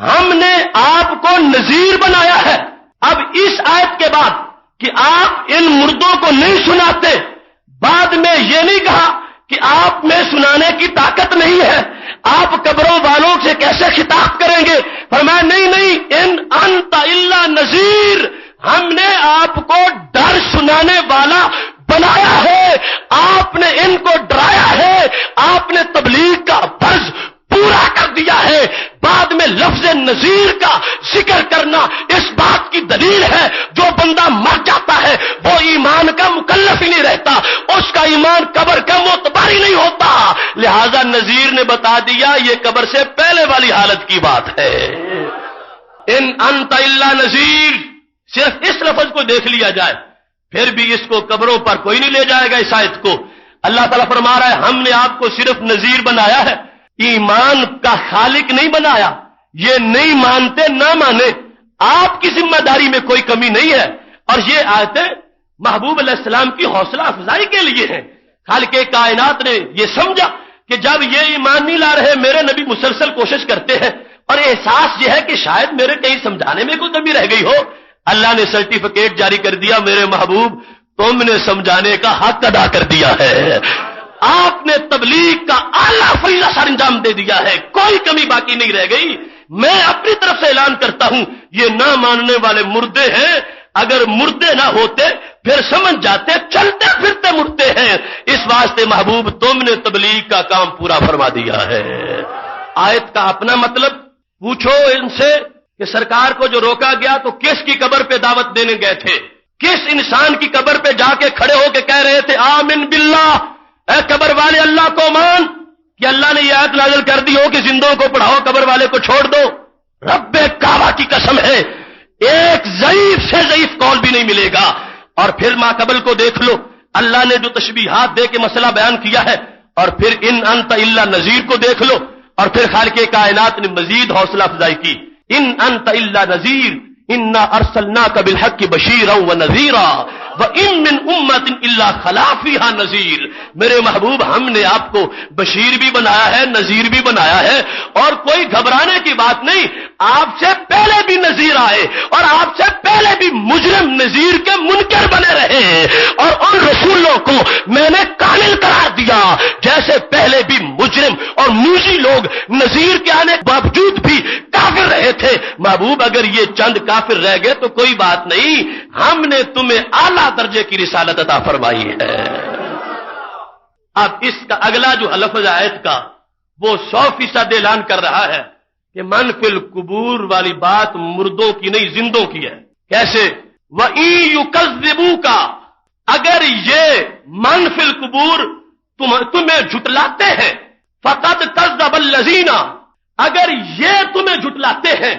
ہم نے آپ کو نذیر بنایا ہے۔ اب اس آیت کے بعد کہ آپ ان مردوں کو نہیں سناتے، بعد میں یہ نہیں کہا کہ آپ میں سنانے کی طاقت نہیں ہے، آپ قبروں والوں سے کیسے خطاب کریں گے؟ فرمایا نہیں، ان انت الا نذیر، ہم نے آپ کو ڈر سنانے والا بنایا ہے، آپ نے ان کو ڈرایا ہے، آپ نے تبلیغ کا فرض پورا کر دیا ہے۔ بعد میں لفظ نذیر کا ذکر کرنا اس بات کی دلیل ہے جو بندہ مر جاتا ہے وہ ایمان کا مکلف ہی نہیں رہتا، اس کا ایمان قبر کا معتبر ہی نہیں ہوتا، لہذا نذیر نے بتا دیا یہ قبر سے پہلے والی حالت کی بات ہے۔ ان انت الا نذیر، صرف اس لفظ کو دیکھ لیا جائے پھر بھی اس کو قبروں پر کوئی نہیں لے جائے گا۔ اس آیت کو اللہ تعالیٰ فرما رہا ہے ہم نے آپ کو صرف نذیر بنایا ہے، ایمان کا خالق نہیں بنایا۔ یہ نہیں مانتے نہ مانے، آپ کی ذمہ داری میں کوئی کمی نہیں ہے۔ اور یہ آیتیں محبوب علیہ السلام کی حوصلہ افزائی کے لیے ہیں۔ خالق کائنات نے یہ سمجھا کہ جب یہ ایمان نہیں لا رہے، میرے نبی مسلسل کوشش کرتے ہیں اور احساس یہ ہے کہ شاید میرے کہیں سمجھانے میں کوئی کمی رہ گئی ہو، اللہ نے سرٹیفکیٹ جاری کر دیا، میرے محبوب تم نے سمجھانے کا حق ادا کر دیا ہے، آپ نے تبلیغ کا اعلیٰ فریضہ سر انجام دے دیا ہے، کوئی کمی باقی نہیں رہ گئی۔ میں اپنی طرف سے اعلان کرتا ہوں، یہ نہ ماننے والے مردے ہیں، اگر مردے نہ ہوتے پھر سمجھ جاتے، چلتے پھرتے مردے ہیں، اس واسطے محبوب تم نے تبلیغ کا کام پورا فرما دیا ہے۔ آیت کا اپنا مطلب پوچھو ان سے کہ سرکار کو جو روکا گیا تو کس کی قبر پہ دعوت دینے گئے تھے؟ کس انسان کی قبر پہ جا کے کھڑے ہو کے کہہ رہے تھے آمن باللہ، اے قبر والے اللہ کو مان؟ کہ اللہ نے یہ آیت نازل کر دی ہو کہ زندوں کو پڑھاؤ، قبر والے کو چھوڑ دو؟ رب کعبہ کی قسم ہے ایک ضعیف سے ضعیف قول بھی نہیں ملے گا۔ اور پھر ماقبل کو دیکھ لو، اللہ نے جو تشبیہات دے کے مسئلہ بیان کیا ہے، اور پھر ان انت الا نذیر کو دیکھ لو، اور پھر خالق کائنات نے مزید حوصلہ افزائی کی، ان انت الا نذیر انا ارسلناک بالحق بشیرا ونذیرا وان من امۃ الا خلا فیہا نذیر۔ میرے محبوب ہم نے آپ کو بشیر بھی بنایا ہے، نذیر بھی بنایا ہے، اور کوئی گھبرانے کی بات نہیں، آپ سے پہلے بھی نذیر آئے اور آپ سے پہلے بھی مجرم نذیر کے منکر بنے رہے ہیں، اور ان رسولوں کو میں نے کامل قرار دیا، جیسے پہلے بھی مجرم اور موذی لوگ نذیر کے آنے کے باوجود بھی کافر رہے تھے۔ محبوب اگر یہ چند کافر رہ گئے تو کوئی بات نہیں، ہم نے تمہیں اعلیٰ درجے کی رسالت عطا فرمائی ہے۔ اب اس کا اگلا جو لفظ آیت کا وہ 100% اعلان کر رہا ہے کہ من فی القبور والی بات مردوں کی نہیں زندوں کی ہے۔ کیسے؟ وَإِن يُكَذِّبُوكَ، اگر یہ من فی القبور تمہیں جھٹلاتے ہیں، فَقَدْ كَذَّبَ الَّذِينَ، اگر یہ تمہیں جھٹلاتے ہیں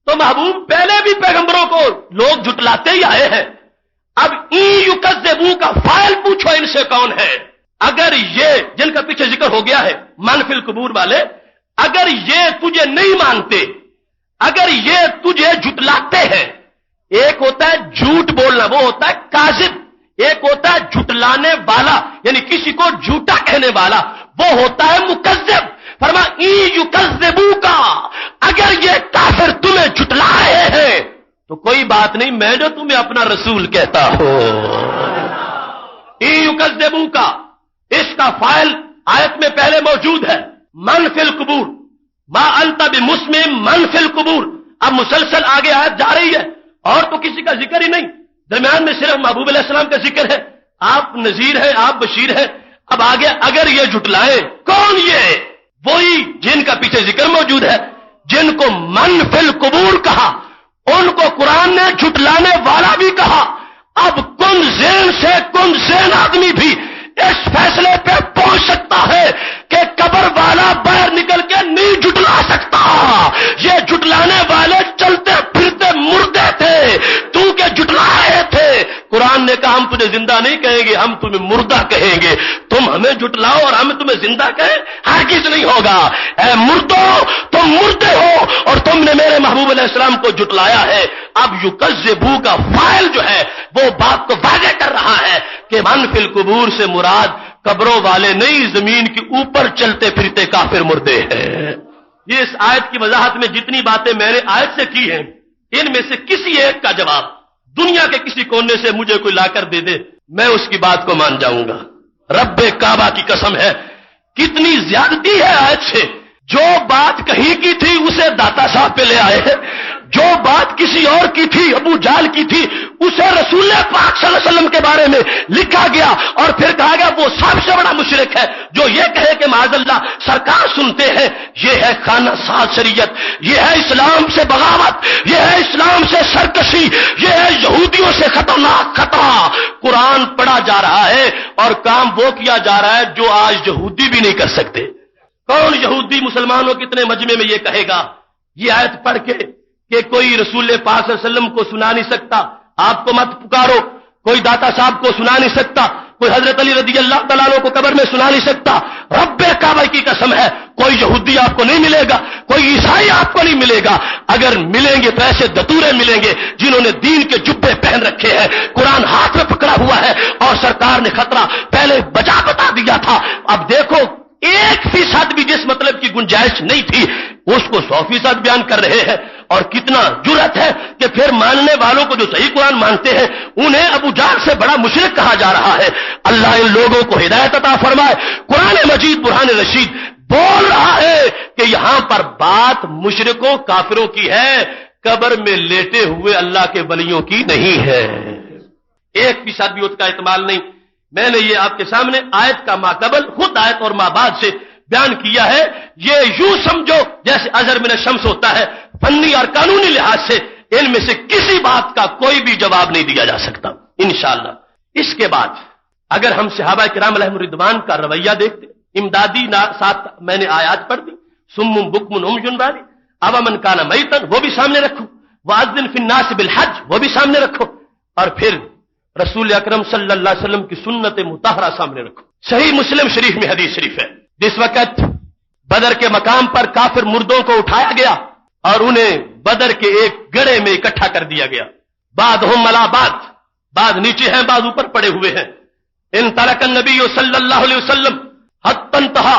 تو محبوب پہلے بھی پیغمبروں کو لوگ جھٹلاتے ہی آئے ہیں۔ اب یکذبو کا فاعل پوچھو ان سے کون ہے؟ اگر یہ جن کا پیچھے ذکر ہو گیا ہے من فی القبور والے، اگر یہ تجھے نہیں مانتے، اگر یہ تجھے جھٹلاتے ہیں، ایک ہوتا ہے جھوٹ بولنا، وہ ہوتا ہے کاذب، ایک ہوتا ہے جھٹلانے والا یعنی کسی کو جھوٹا کہنے والا، وہ ہوتا ہے مکذب۔ فرما یکذبو کا، اگر یہ کافر تمہیں جھٹلا رہے ہیں تو کوئی بات نہیں، میں جو تمہیں اپنا رسول کہتا ہوں۔ یکذبو کا اس کا فاعل آیت میں پہلے موجود ہے، من فی القبور، ما انت بمسمع من فی القبور۔ اب مسلسل آگے آیت جا رہی ہے اور تو کسی کا ذکر ہی نہیں، درمیان میں صرف محبوب علیہ السلام کا ذکر ہے، آپ نذیر ہیں، آپ بشیر ہیں۔ اب آگے اگر یہ جھٹلائیں، کون یہ؟ وہی جن کا پیچھے ذکر موجود ہے، جن کو من فی القبور کہا، ان کو قرآن نے جھٹلانے والا بھی کہا۔ اب کن زین سے کن زین آدمی بھی اس فیصلے پہ پہنچ سکتا ہے کہ قبر والا باہر نکل کے نہیں جھٹلا سکتا، یہ جھٹلانے والے چلتے پھرتے مردے تھے، تو کہ جھٹلا رہے تھے۔ قرآن نے کہا ہم تجھے زندہ نہیں کہیں گے، ہم تمہیں مردہ کہیں گے، تم ہمیں جھٹلاؤ اور ہم تمہیں زندہ کہیں، ہرگز نہیں ہوگا۔ اے مردو، تم مردے ہو اور تم نے میرے محبوب علیہ السلام کو جھٹلایا ہے۔ اب یکذبو کا فاعل جو ہے وہ بات کو واضح کر رہا ہے کہ من فی القبور سے مراد قبروں والے نہیں، زمین کے اوپر چلتے پھرتے کافر مردے ہیں۔ یہ اس آیت کی وضاحت میں جتنی باتیں میں نے آیت سے کی ہیں، ان میں سے کسی ایک کا جواب دنیا کے کسی کونے سے مجھے کوئی لا کر دے دے، میں اس کی بات کو مان جاؤں گا۔ رب کعبہ کی قسم ہے، کتنی زیادتی ہے آیت سے۔ جو بات کہیں کی تھی اسے داتا صاحب پہ لے آئے ہیں، جو بات کسی اور کی تھی، ابو جہل کی تھی، اسے رسول پاک صلی اللہ علیہ وسلم کے بارے میں لکھا گیا اور پھر کہا گیا وہ سب سے بڑا مشرک ہے جو یہ کہے کہ معاذ اللہ سرکار سنتے ہیں۔ یہ ہے خانہ ساز شریعت، یہ ہے اسلام سے بغاوت، یہ ہے اسلام سے سرکشی، یہ ہے یہودیوں سے خطرناک خطرہ۔ قرآن پڑھا جا رہا ہے اور کام وہ کیا جا رہا ہے جو آج یہودی بھی نہیں کر سکتے۔ کون یہودی مسلمانوں کتنے مجمع میں یہ کہے گا یہ آیت پڑھ کے کہ کوئی رسول پاک صلی اللہ علیہ وسلم کو سنا نہیں سکتا، آپ کو مت پکارو، کوئی داتا صاحب کو سنا نہیں سکتا، کوئی حضرت علی رضی اللہ تعالیٰ عنہ کو قبر میں سنا نہیں سکتا۔ رب کعبہ کی قسم ہے کوئی یہودی آپ کو نہیں ملے گا، کوئی عیسائی آپ کو نہیں ملے گا۔ اگر ملیں گے تو ایسے دتورے ملیں گے جنہوں نے دین کے جبے پہن رکھے ہیں، قرآن ہاتھ میں پکڑا ہوا ہے اور سرکار نے خطرہ پہلے بتا دیا تھا۔ اب دیکھو 1% بھی جس مطلب کی گنجائش نہیں تھی اس کو 100% بیان کر رہے ہیں. اور کتنا جرأت ہے کہ پھر ماننے والوں کو جو صحیح قرآن مانتے ہیں انہیں ابو جہل سے بڑا مشرک کہا جا رہا ہے. اللہ ان لوگوں کو ہدایت عطا فرمائے. قرآن مجید برہان رشید بول رہا ہے کہ یہاں پر بات مشرکوں کافروں کی ہے، قبر میں لیٹے ہوئے اللہ کے ولیوں کی نہیں ہے. 1% بھی اس کا احتمال نہیں. میں نے یہ آپ کے سامنے آیت کا ماقبل خود آیت اور ما بعد سے بیان کیا ہے. یہ یوں سمجھو جیسے ازہر من الشمس ہوتا ہے، فنی اور قانونی لحاظ سے ان میں سے کسی بات کا کوئی بھی جواب نہیں دیا جا سکتا انشاءاللہ. اس کے بعد اگر ہم صحابہ کرام علیہم الرضوان کا رویہ دیکھتے، امدادی ساتھ میں نے آیات پڑھ دی، سم بکم عمی باری، اب من کان میتن وہ بھی سامنے رکھو، واذن فی الناس بالحج وہ بھی سامنے رکھو، اور پھر رسول اکرم صلی اللہ علیہ وسلم کی سنت مطہرہ سامنے رکھو. صحیح مسلم شریف میں حدیث شریف ہے، جس وقت بدر کے مقام پر کافر مردوں کو اٹھایا گیا اور انہیں بدر کے ایک گڑھے میں اکٹھا کر دیا گیا. بعد ہم ملا بعد نیچے ہیں، بعد اوپر پڑے ہوئے ہیں. ان ترک النبی صلی اللہ علیہ وسلم حتی انتہا،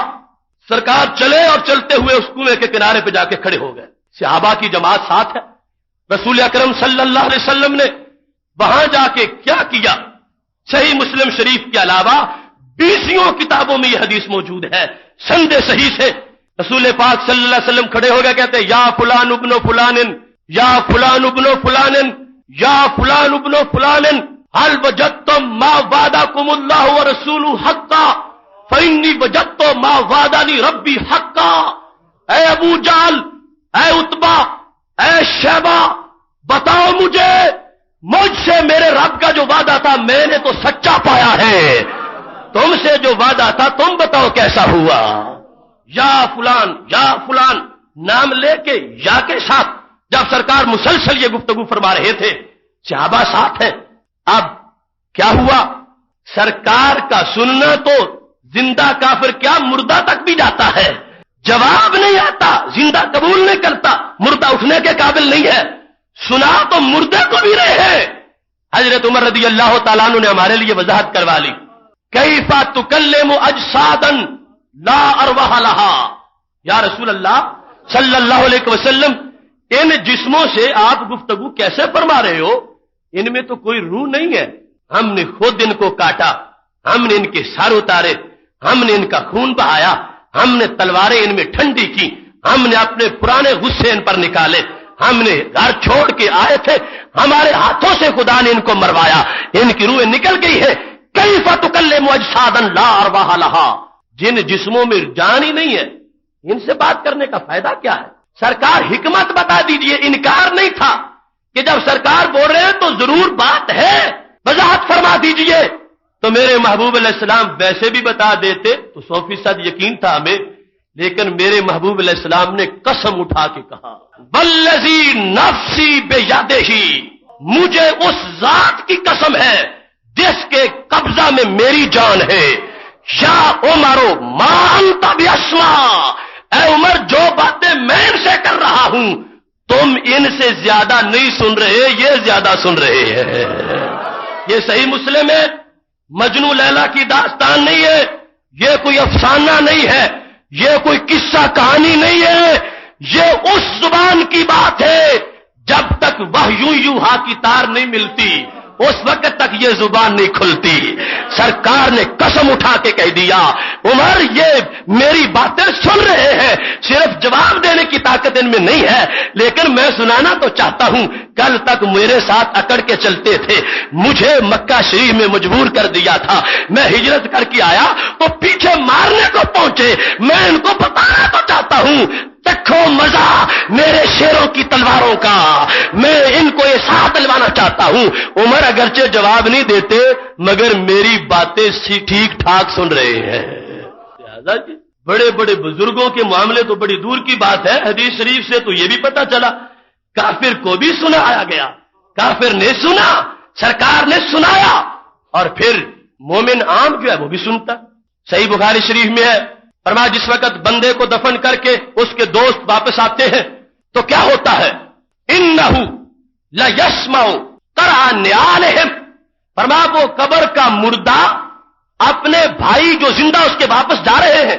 سرکار چلے اور چلتے ہوئے اس کنویں کے کنارے پہ جا کے کھڑے ہو گئے. صحابہ کی جماعت ساتھ ہے. رسول اکرم صلی اللہ علیہ وسلم نے وہاں جا کے کیا کیا؟ صحیح مسلم شریف کے علاوہ 20 کتابوں میں یہ حدیث موجود ہے سند صحیح سے. رسول پاک صلی اللہ علیہ وسلم کھڑے ہو گئے، کہتے یا فلان ابن فلان، یا فلان ابن فلان، یا فلان ابن فلان، هل وجدتم ما وعدكم الله ورسوله حقا فإني وجدت ما وعدني ربي حقا. اے ابو جہل، اے عتبہ، اے شیبہ، بتاؤ مجھ سے میرے رب کا جو وعدہ تھا میں نے تو سچا پایا ہے، تم سے جو وعدہ تھا تم بتاؤ کیسا ہوا. یا فلان نام لے کے یا کے ساتھ جب سرکار مسلسل یہ گفتگو فرما رہے تھے، صحابہ ساتھ ہیں. اب کیا ہوا؟ سرکار کا سننا تو زندہ کافر کیا مردہ تک بھی جاتا ہے، جواب نہیں آتا، زندہ قبول نہیں کرتا، مردہ اٹھنے کے قابل نہیں ہے. سنا تو مردے کو بھی رہے ہیں. حضرت عمر رضی اللہ تعالیٰ عنہ نے ہمارے لیے وضاحت کروا لی. کیف تکلم اجسادا لا ارواح لها، یا رسول اللہ صلی اللہ علیہ وسلم ان جسموں سے آپ گفتگو کیسے فرما رہے ہو؟ ان میں تو کوئی روح نہیں ہے. ہم نے خود ان کو کاٹا، ہم نے ان کے سر اتارے، ہم نے ان کا خون بہایا، ہم نے تلواریں ان میں ٹھنڈی کی، ہم نے اپنے پرانے غصے ان پر نکالے، ہم نے گھر چھوڑ کے آئے تھے، ہمارے ہاتھوں سے خدا نے ان کو مروایا، ان کی روحیں نکل گئی ہے. کیف تکلم اجسادا لا ارواح لها، جن جسموں میں جان ہی نہیں ہے ان سے بات کرنے کا فائدہ کیا ہے؟ سرکار حکمت بتا دیجئے. انکار نہیں تھا کہ جب سرکار بول رہے ہیں تو ضرور بات ہے، وضاحت فرما دیجئے. تو میرے محبوب علیہ السلام ویسے بھی بتا دیتے تو 100% یقین تھا ہمیں، لیکن میرے محبوب علیہ السلام نے قسم اٹھا کے کہا والذی نفسی بیدہ، مجھے اس ذات کی قسم ہے جس کے قبضہ میں میری جان ہے. یا عمر ما انت بیسمع، اے عمر جو باتیں میں ان سے کر رہا ہوں تم ان سے زیادہ نہیں سن رہے، یہ زیادہ سن رہے ہیں. یہ صحیح مسلم ہے، مجنو لیلا کی داستان نہیں ہے، یہ کوئی افسانہ نہیں ہے، یہ کوئی قصہ کہانی نہیں ہے، یہ اس زبان کی بات ہے جب تک وحی یوحا کی تار نہیں ملتی اس وقت تک یہ زبان نہیں کھلتی. سرکار نے قسم اٹھا کے کہہ دیا عمر یہ میری باتیں سن رہے ہیں، صرف جواب دینے کی طاقت ان میں نہیں ہے، لیکن میں سنانا تو چاہتا ہوں. کل تک میرے ساتھ اکڑ کے چلتے تھے، مجھے مکہ شریف میں مجبور کر دیا تھا، میں ہجرت کر کے آیا تو پیچھے مارنے کو پہنچے. میں ان کو بتانا تو چاہتا ہوں دیکھو مزہ میرے شیروں کی تلواروں کا، میں ان کو یہ ساتھ دلوانا چاہتا ہوں. عمر اگرچہ جواب نہیں دیتے مگر میری باتیں ٹھیک ٹھاک سن رہے ہیں. بڑے بڑے بزرگوں کے معاملے تو بڑی دور کی بات ہے، حدیث شریف سے تو یہ بھی پتا چلا کافر کو بھی سنایا گیا، کافر نے سنا، سرکار نے سنایا، اور پھر مومن عام جو ہے وہ بھی سنتا. صحیح بخاری شریف میں ہے، فرمایا جس وقت بندے کو دفن کر کے اس کے دوست واپس آتے ہیں تو کیا ہوتا ہے؟ انہ لیسمع قرع نعالہم، فرمایا وہ قبر کا مردہ اپنے بھائی جو زندہ اس کے واپس جا رہے ہیں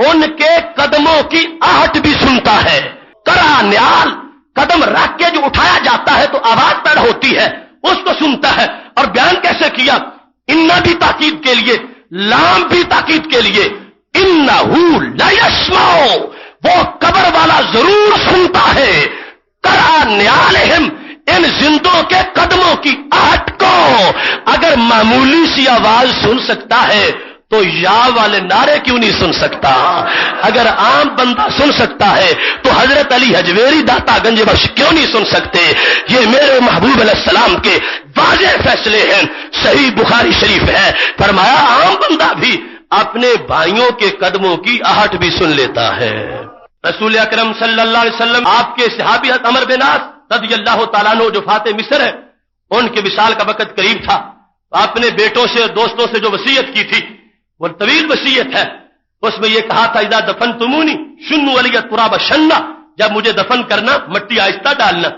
ان کے قدموں کی آہٹ بھی سنتا ہے. کرا نیال قدم رکھ کے جو اٹھایا جاتا ہے تو آواز پیدا ہوتی ہے, اس کو سنتا ہے. اور بیان کیسے کیا؟ انا بھی تاکید کے لیے, لام بھی تاکید کے لیے. انہو لا یسمع, وہ قبر والا ضرور سنتا ہے. کرا نیالہم, ان زندوں کے قدموں کی آہٹ کو. اگر معمولی سی آواز سن سکتا ہے تو یا والے نعرے کیوں نہیں سن سکتا؟ اگر عام بندہ سن سکتا ہے تو حضرت علی حجویری داتا گنج بخش کیوں نہیں سن سکتے؟ یہ میرے محبوب علیہ السلام کے واضح فیصلے ہیں. صحیح بخاری شریف ہے, فرمایا عام بندہ بھی اپنے بھائیوں کے قدموں کی آہٹ بھی سن لیتا ہے. رسول اکرم صلی اللہ علیہ وسلم آپ کے صحابی عمر بن عاص رضی اللہ تعالیٰ عنہ جو فاتح مصر ہے, ان کے وصال کا وقت قریب تھا. اپنے بیٹوں سے اور دوستوں سے جو وصیت کی تھی وہ طویل وصیت ہے. اس میں یہ کہا تھا اذا دفنتمونی شنوا علی التراب شنا, جب مجھے دفن کرنا مٹی آہستہ ڈالنا.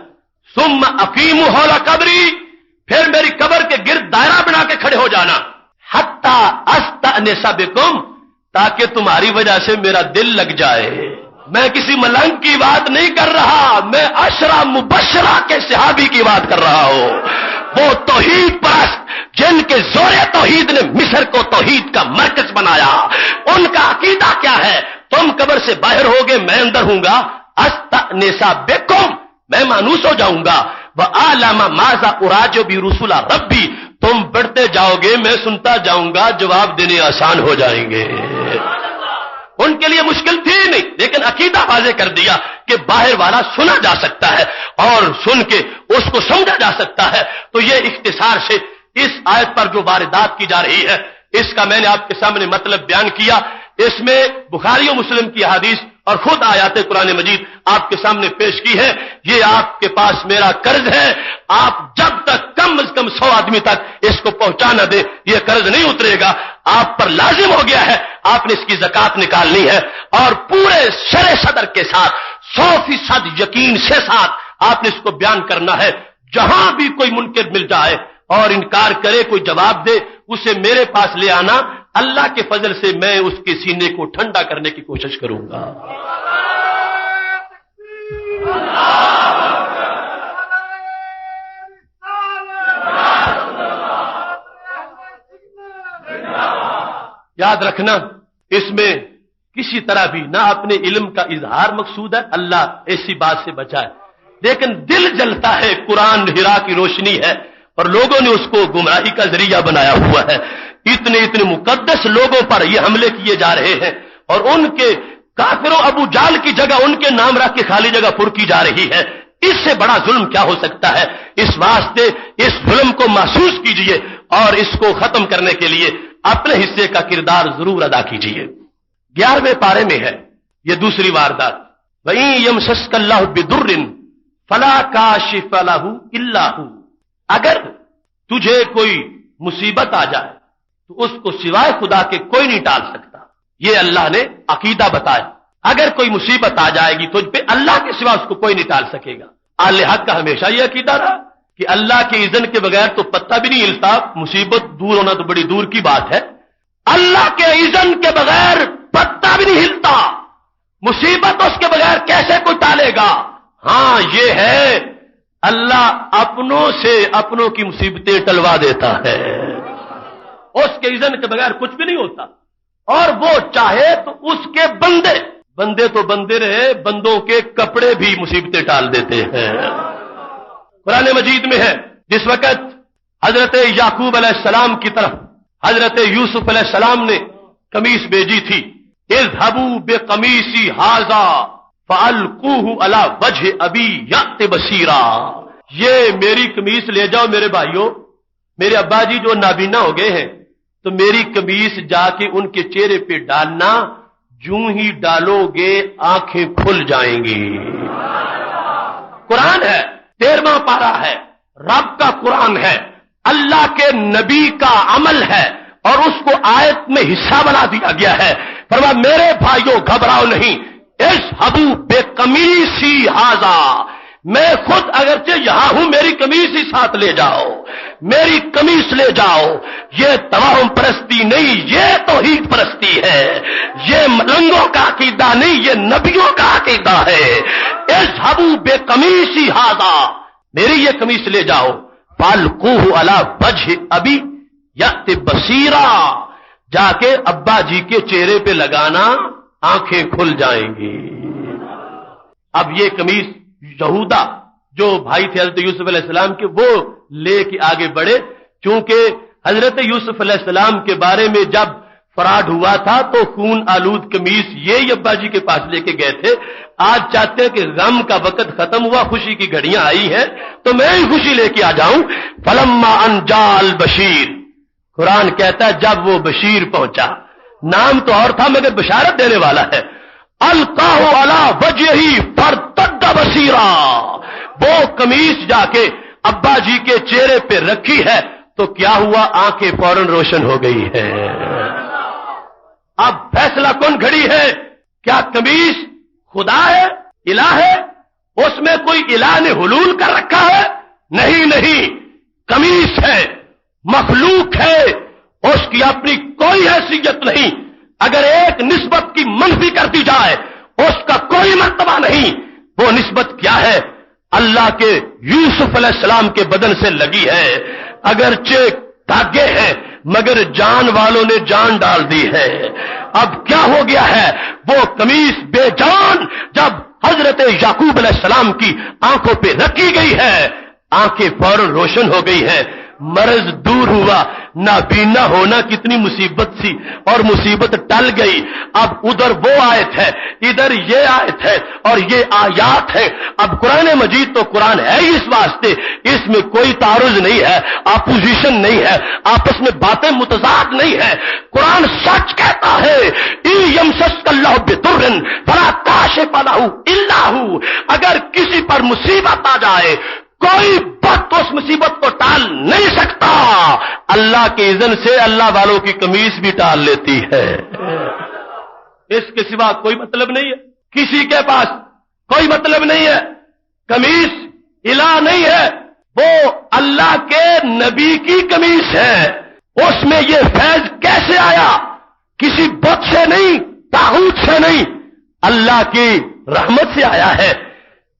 ثم اقیموا حول قبری, پھر میری قبر کے گرد دائرہ بنا کے کھڑے ہو جانا. حتی استأنس بکم, تاکہ تمہاری وجہ سے میرا دل لگ جائے. میں کسی ملنگ کی بات نہیں کر رہا, میں عشرہ مبشرہ کے صحابی کی بات کر رہا ہوں. وہ توحید پرست جن کے زور توحید نے مصر کو توحید کا مرکز بنایا. ان کا عقیدہ کیا ہے؟ تم قبر سے باہر ہوگے, میں اندر ہوں گا. استأنس بکم, میں مانوس ہو جاؤں گا. وَأَعْلَمَ مَاذَا أُرَاجِعُ بِرُسُلِ رَبِّي, تم بڑھتے جاؤ گے, میں سنتا جاؤں گا, جواب دینے آسان ہو جائیں گے. ان کے لیے مشکل تھی نہیں, لیکن عقیدہ واضح کر دیا کہ باہر والا سنا جا سکتا ہے اور سن کے اس کو سمجھا جا سکتا ہے. تو یہ اختصار سے اس آیت پر جو واردات کی جا رہی ہے اس کا میں نے آپ کے سامنے مطلب بیان کیا. اس میں بخاری و مسلم کی حدیث اور خود آیات قرآن مجید آپ کے سامنے پیش کی ہے. یہ آپ کے پاس میرا قرض ہے, آپ جب تک کم از کم 100 آدمی تک اس کو پہنچا نہ دے یہ قرض نہیں اترے گا. آپ پر لازم ہو گیا ہے, آپ نے اس کی زکات نکالنی ہے اور پورے شرع صدر کے ساتھ 100% یقین سے ساتھ آپ نے اس کو بیان کرنا ہے. جہاں بھی کوئی منکر مل جائے اور انکار کرے, کوئی جواب دے, اسے میرے پاس لے آنا. اللہ کے فضل سے میں اس کے سینے کو ٹھنڈا کرنے کی کوشش کروں گا. یاد رکھنا, اس میں کسی طرح بھی نہ اپنے علم کا اظہار مقصود ہے, اللہ ایسی بات سے بچائے, لیکن دل جلتا ہے. قرآن ہرا کی روشنی ہے اور لوگوں نے اس کو گمراہی کا ذریعہ بنایا ہوا ہے. اتنے مقدس لوگوں پر یہ حملے کیے جا رہے ہیں اور ان کے کافروں ابو جال کی جگہ ان کے نام رکھ کے خالی جگہ پر کی جا رہی ہے. اس سے بڑا ظلم کیا ہو سکتا ہے؟ اس واسطے اس ظلم کو محسوس کیجئے اور اس کو ختم کرنے کے لیے اپنے حصے کا کردار ضرور ادا کیجئے. 11ویں پارے میں ہے یہ دوسری واردات. وَإِن يَمْسَسْكَ اللَّهُ بِضُرٍّ فَلَا كَاشِفَ لَهُ إِلَّا هُوَ, اگر تجھے کوئی مصیبت آ جائے تو اس کو سوائے خدا کے کوئی نہیں ٹال سکتا. یہ اللہ نے عقیدہ بتایا. اگر کوئی مصیبت آ جائے گی تجھ پہ, اللہ کے سوا اس کو کوئی نہیں ٹال سکے گا. اہل حق کا ہمیشہ یہ عقیدہ رہا کہ اللہ کے اذن کے بغیر تو پتہ بھی نہیں ہلتا. مصیبت دور ہونا تو بڑی دور کی بات ہے, اللہ کے اذن کے بغیر پتہ بھی نہیں ہلتا. مصیبت اس کے بغیر کیسے کوئی ٹالے گا؟ ہاں یہ ہے, اللہ اپنوں سے اپنوں کی مصیبتیں ٹلوا دیتا ہے. اس کے اذن کے بغیر کچھ بھی نہیں ہوتا. اور وہ چاہے تو اس کے بندے تو بندے رہے, بندوں کے کپڑے بھی مصیبتیں ٹال دیتے ہیں. قرآن مجید میں ہے جس وقت حضرت یعقوب علیہ السلام کی طرف حضرت یوسف علیہ السلام نے قمیص بھیجی تھی, اذهبوا بقمیصی ھذا فالقوه علی وجه ابی یأت بصیرا, یہ میری قمیص لے جاؤ میرے بھائیوں, میرے ابا جی جو نابینا ہو گئے ہیں تو میری قمیص جا کے ان کے چہرے پہ ڈالنا, جوں ہی ڈالو گے آنکھیں کھل جائیں گی. قرآن ہے, 13واں پارہ ہے, رب کا قرآن ہے, اللہ کے نبی کا عمل ہے اور اس کو آیت میں حصہ بنا دیا گیا ہے. فرمایا میرے بھائیوں گھبراؤ نہیں, اذهبوا بقمیصی ھذا, میں خود اگرچہ یہاں ہوں، میری قمیص ہی ساتھ لے جاؤ، میری قمیص لے جاؤ۔ یہ توہم پرستی نہیں، یہ توحید پرستی ہے، یہ ملنگوں کا عقیدہ نہیں، یہ نبیوں کا عقیدہ ہے۔ اذهبوا بقمیصی ھذا، میری یہ قمیص لے جاؤ، فالقوہ علی وجہ ابی یأت بصیرا، جا کے ابا جی کے چہرے پہ لگانا، آنکھیں کھل جائیں گی۔ اب یہ قمیص یہودا جو بھائی تھے حضرت یوسف علیہ السلام کے، وہ لے کے آگے بڑھے، چونکہ حضرت یوسف علیہ السلام کے بارے میں جب فراڈ ہوا تھا تو خون آلود قمیص یہ ابا جی کے پاس لے کے گئے تھے۔ آج چاہتے ہیں کہ غم کا وقت ختم ہوا، خوشی کی گھڑیاں آئی ہیں تو میں ہی خوشی لے کے آ جاؤں۔ فلما ان جاء البشیر، قرآن کہتا ہے جب وہ بشیر پہنچا، نام تو اور تھا مگر بشارت دینے والا ہے، القاہ علی وجہہ فارتد بصیرا، وہ قمیص جا کے ابا جی کے چہرے پہ رکھی ہے تو کیا ہوا، آنکھیں فوراً روشن ہو گئی ہے۔ اب فیصلہ کون کھڑی ہے، کیا قمیص خدا ہے، الہ ہے، اس میں کوئی الہ نے حلول کر رکھا ہے؟ نہیں نہیں، قمیص ہے، مخلوق ہے، اس کی اپنی کوئی حیثیت نہیں، اگر ایک نسبت کی منفی کر دی جائے اس کا کوئی مرتبہ نہیں۔ وہ نسبت کیا ہے؟ اللہ کے یوسف علیہ السلام کے بدن سے لگی ہے، اگرچہ دھاگے ہیں مگر جان والوں نے جان ڈال دی ہے۔ اب کیا ہو گیا ہے، وہ قمیص بے جان جب حضرت یعقوب علیہ السلام کی آنکھوں پہ رکھی گئی ہے، آنکھیں فوراً روشن ہو گئی ہے، مرض دور ہوا، نابینا ہونا کتنی مصیبت تھی اور مصیبت ٹل گئی۔ اب ادھر وہ آیت ہے، ادھر یہ آیت ہے اور یہ آیات ہے۔ اب قرآن مجید تو قرآن ہے ہی اس واسطے، اس میں کوئی تعارض نہیں ہے، اپوزیشن نہیں ہے، آپس میں باتیں متضاد نہیں ہے۔ قرآن سچ کہتا ہے، ان یمسسک اللہ بضر فلا کاشف لہ الا ہو، اگر کسی پر مصیبت آ جائے کوئی بات اس مصیبت کو ٹال نہیں سکتا، اللہ کے اذن سے اللہ والوں کی قمیص بھی ٹال لیتی ہے۔ اس کے سوا کوئی مطلب نہیں ہے، کسی کے پاس کوئی مطلب نہیں ہے۔ قمیص الہ نہیں ہے، وہ اللہ کے نبی کی قمیص ہے۔ اس میں یہ فیض کیسے آیا؟ کسی بت سے نہیں، طاغوت سے نہیں، اللہ کی رحمت سے آیا ہے۔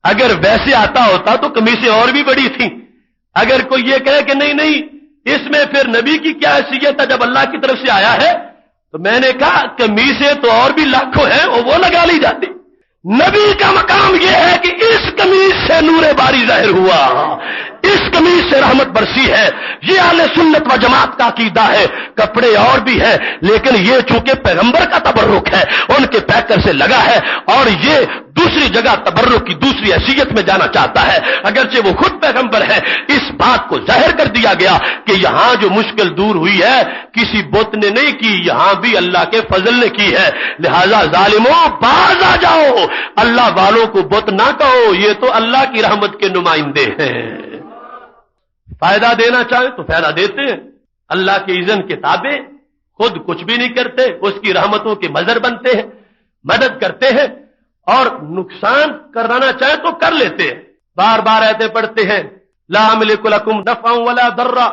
اگر ویسے آتا ہوتا تو قمیصیں اور بھی بڑی تھیں۔ اگر کوئی یہ کہے کہ نہیں نہیں اس میں پھر نبی کی کیا حیثیت ہے جب اللہ کی طرف سے آیا ہے، تو میں نے کہا قمیصیں تو اور بھی لاکھوں ہیں، وہ لگا لی جاتی۔ نبی کا مقام یہ ہے کہ اس قمیص سے نور باری ظاہر ہوا، اس قمیص سے رحمت برسی ہے۔ یہ اہل سنت و جماعت کا عقیدہ ہے۔ کپڑے اور بھی ہیں لیکن یہ چونکہ پیغمبر کا تبرک ہے، ان کے پیکر سے لگا ہے، اور یہ دوسری جگہ تبرک کی دوسری حیثیت میں جانا چاہتا ہے، اگرچہ وہ خود پیغمبر ہے۔ اس بات کو ظاہر کر دیا گیا کہ یہاں جو مشکل دور ہوئی ہے کسی بت نے نہیں کی، یہاں بھی اللہ کے فضل نے کی ہے۔ لہذا ظالموں باز آ جاؤ، اللہ والوں کو بت نہ کہو، یہ تو اللہ کی رحمت کے نمائندے ہیں۔ فائدہ دینا چاہیں تو فائدہ دیتے ہیں، اللہ کے اذن کے تابع، خود کچھ بھی نہیں کرتے، اس کی رحمتوں کے مظہر بنتے ہیں، مدد کرتے ہیں، اور نقصان کرانا چاہیں تو کر لیتے ہیں۔ بار بار آیتیں پڑھتے ہیں، لا املک لکم نفعا ولا ضرا،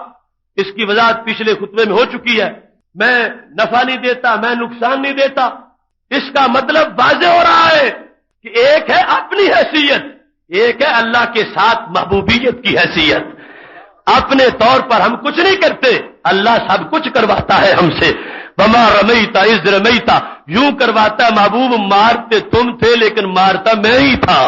اس کی وضاحت پچھلے خطبے میں ہو چکی ہے۔ میں نفع نہیں دیتا، میں نقصان نہیں دیتا، اس کا مطلب واضح ہو رہا ہے کہ ایک ہے اپنی حیثیت، ایک ہے اللہ کے ساتھ محبوبیت کی حیثیت۔ اپنے طور پر ہم کچھ نہیں کرتے، اللہ سب کچھ کرواتا ہے ہم سے۔ وما رمیت اذ رمیت، یوں کرواتا ہے محبوب، مارتے تم تھے لیکن مارتا میں ہی تھا،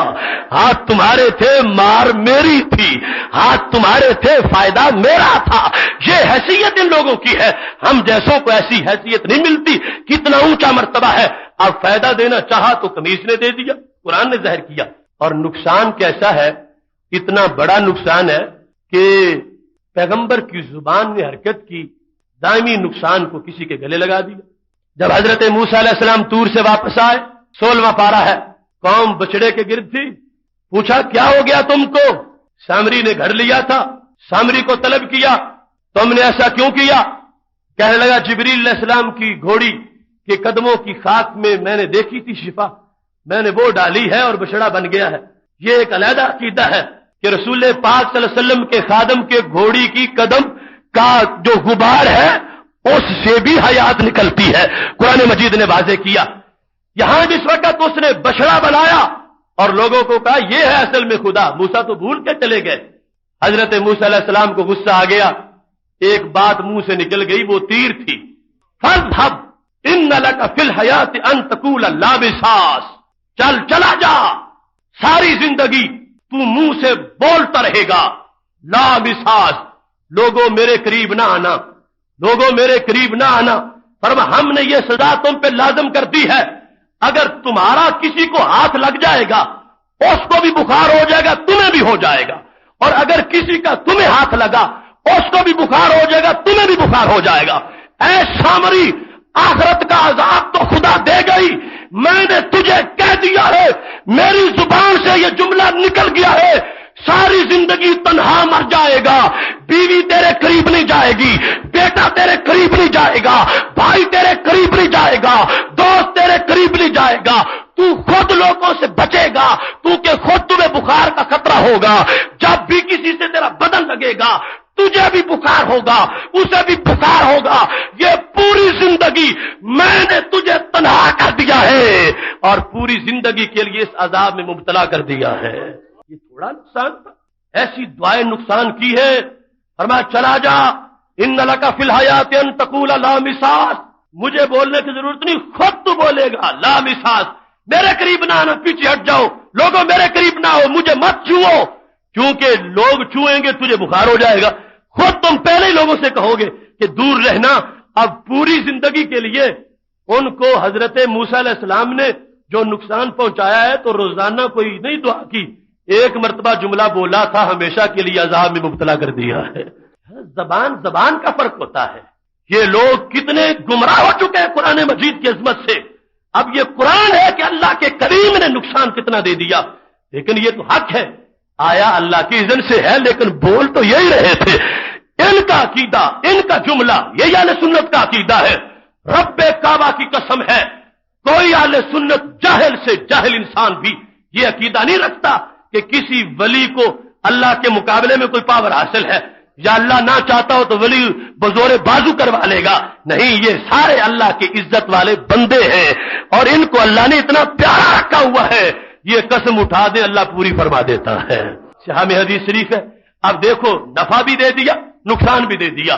ہاتھ تمہارے تھے مار میری تھی، ہاتھ تمہارے تھے فائدہ میرا تھا۔ یہ حیثیت ان لوگوں کی ہے، ہم جیسوں کو ایسی حیثیت نہیں ملتی۔ کتنا اونچا مرتبہ ہے۔ اب فائدہ دینا چاہا تو قمیص نے دے دیا، قرآن نے ظاہر کیا۔ اور نقصان کیسا ہے؟ اتنا بڑا نقصان ہے کہ پیغمبر کی زبان نے حرکت کی، دائمی نقصان کو کسی کے گلے لگا دیا۔ جب حضرت موسیٰ علیہ السلام طور سے واپس آئے، 16واں پارہ ہے، قوم بچڑے کے گرد تھی، پوچھا کیا ہو گیا تم کو؟ سامری نے گھر لیا تھا، سامری کو طلب کیا، تم نے ایسا کیوں کیا؟ کہنے لگا جبریل علیہ السلام کی گھوڑی کے قدموں کی خاک میں نے دیکھی تھی شفا، میں نے وہ ڈالی ہے اور بچڑا بن گیا ہے۔ یہ ایک علیحدہ عقیدہ ہے کہ رسول پاک صلی اللہ علیہ وسلم کے خادم کے گھوڑی کی قدم کا جو غبار ہے اس سے بھی حیات نکلتی ہے. قرآن مجید نے واضح کیا. یہاں جس وقت اس نے بچڑا بنایا اور لوگوں کو کہا یہ ہے اصل میں خدا، موسیٰ تو بھول کے چلے گئے. حضرت موسیٰ علیہ السلام کو غصہ آ گیا، ایک بات منہ سے نکل گئی، وہ تیر تھی. فاذهب ان لك في الحیات ان تقول لا مساس، چلا جا، ساری زندگی تو منہ سے بولتا رہے گا لا مساس، لوگوں میرے قریب نہ آنا، لوگوں میرے قریب نہ آنا. فرما ہم نے یہ سزا تم پہ لازم کر دی ہے، اگر تمہارا کسی کو ہاتھ لگ جائے گا اس کو بھی بخار ہو جائے گا، تمہیں بھی ہو جائے گا، اور اگر کسی کا تمہیں ہاتھ لگا اس کو بھی بخار ہو جائے گا، تمہیں بھی بخار ہو جائے گا. اے سامری، آخرت کا عذاب تو خدا دے گئی، میں نے تجھے کہہ دیا ہے، میری زبان سے یہ جملہ نکل گیا ہے، ساری زندگی تنہا مر جائے گا، بیوی تیرے قریب نہیں جائے گی، بیٹا تیرے قریب نہیں جائے گا، بھائی تیرے قریب نہیں جائے گا، دوست تیرے قریب نہیں جائے گا، تو خود لوگوں سے بچے گا، تو کہ خود تمہیں بخار کا خطرہ ہوگا. جب بھی کسی سے تیرا بدن لگے گا تجھے بھی بخار ہوگا، اسے بھی بخار ہوگا. یہ پوری زندگی میں نے تجھے تنہا کر دیا ہے اور پوری زندگی کے لیے اس عذاب میں مبتلا کر دیا ہے. یہ تھوڑا نقصان تھا، ایسی دعائیں نقصان کی ہے. فرمایا چلا جا، ان لک فی الحیات ان تقول لا مساس، مجھے بولنے کی ضرورت نہیں، خود تو بولے گا لا مساس، میرے قریب نہ آنا، پیچھے ہٹ جاؤ، لوگوں میرے قریب نہ ہو، مجھے مت چھوؤ، کیونکہ لوگ چھوئیں گے تجھے بخار ہو جائے گا. خود تم پہلے ہی لوگوں سے کہو گے کہ دور رہنا. اب پوری زندگی کے لیے ان کو حضرت موسیٰ علیہ السلام نے جو نقصان پہنچایا ہے تو روزانہ کوئی نہیں دعا کی، ایک مرتبہ جملہ بولا تھا، ہمیشہ کے لیے عذاب میں مبتلا کر دیا ہے. زبان کا فرق ہوتا ہے. یہ لوگ کتنے گمراہ ہو چکے ہیں قرآن مجید کی عظمت سے. اب یہ قرآن ہے کہ اللہ کے کریم نے نقصان کتنا دے دیا، لیکن یہ تو حق ہے، آیا اللہ کی اذن سے ہے، لیکن بول تو یہی رہے تھے. ان کا عقیدہ، ان کا جملہ یہ اہل سنت کا عقیدہ ہے. رب کعبہ کی قسم ہے، کوئی اہل سنت جاہل سے جاہل انسان بھی یہ عقیدہ نہیں رکھتا کہ کسی ولی کو اللہ کے مقابلے میں کوئی پاور حاصل ہے، یا اللہ نہ چاہتا ہو تو ولی بزور بازو کروا لے گا. نہیں، یہ سارے اللہ کے عزت والے بندے ہیں اور ان کو اللہ نے اتنا پیارا رکھا ہوا ہے، یہ قسم اٹھا دے اللہ پوری فرما دیتا ہے. صحیح میں حدیث شریف ہے. اب دیکھو، نفع بھی دے دیا، نقصان بھی دے دیا.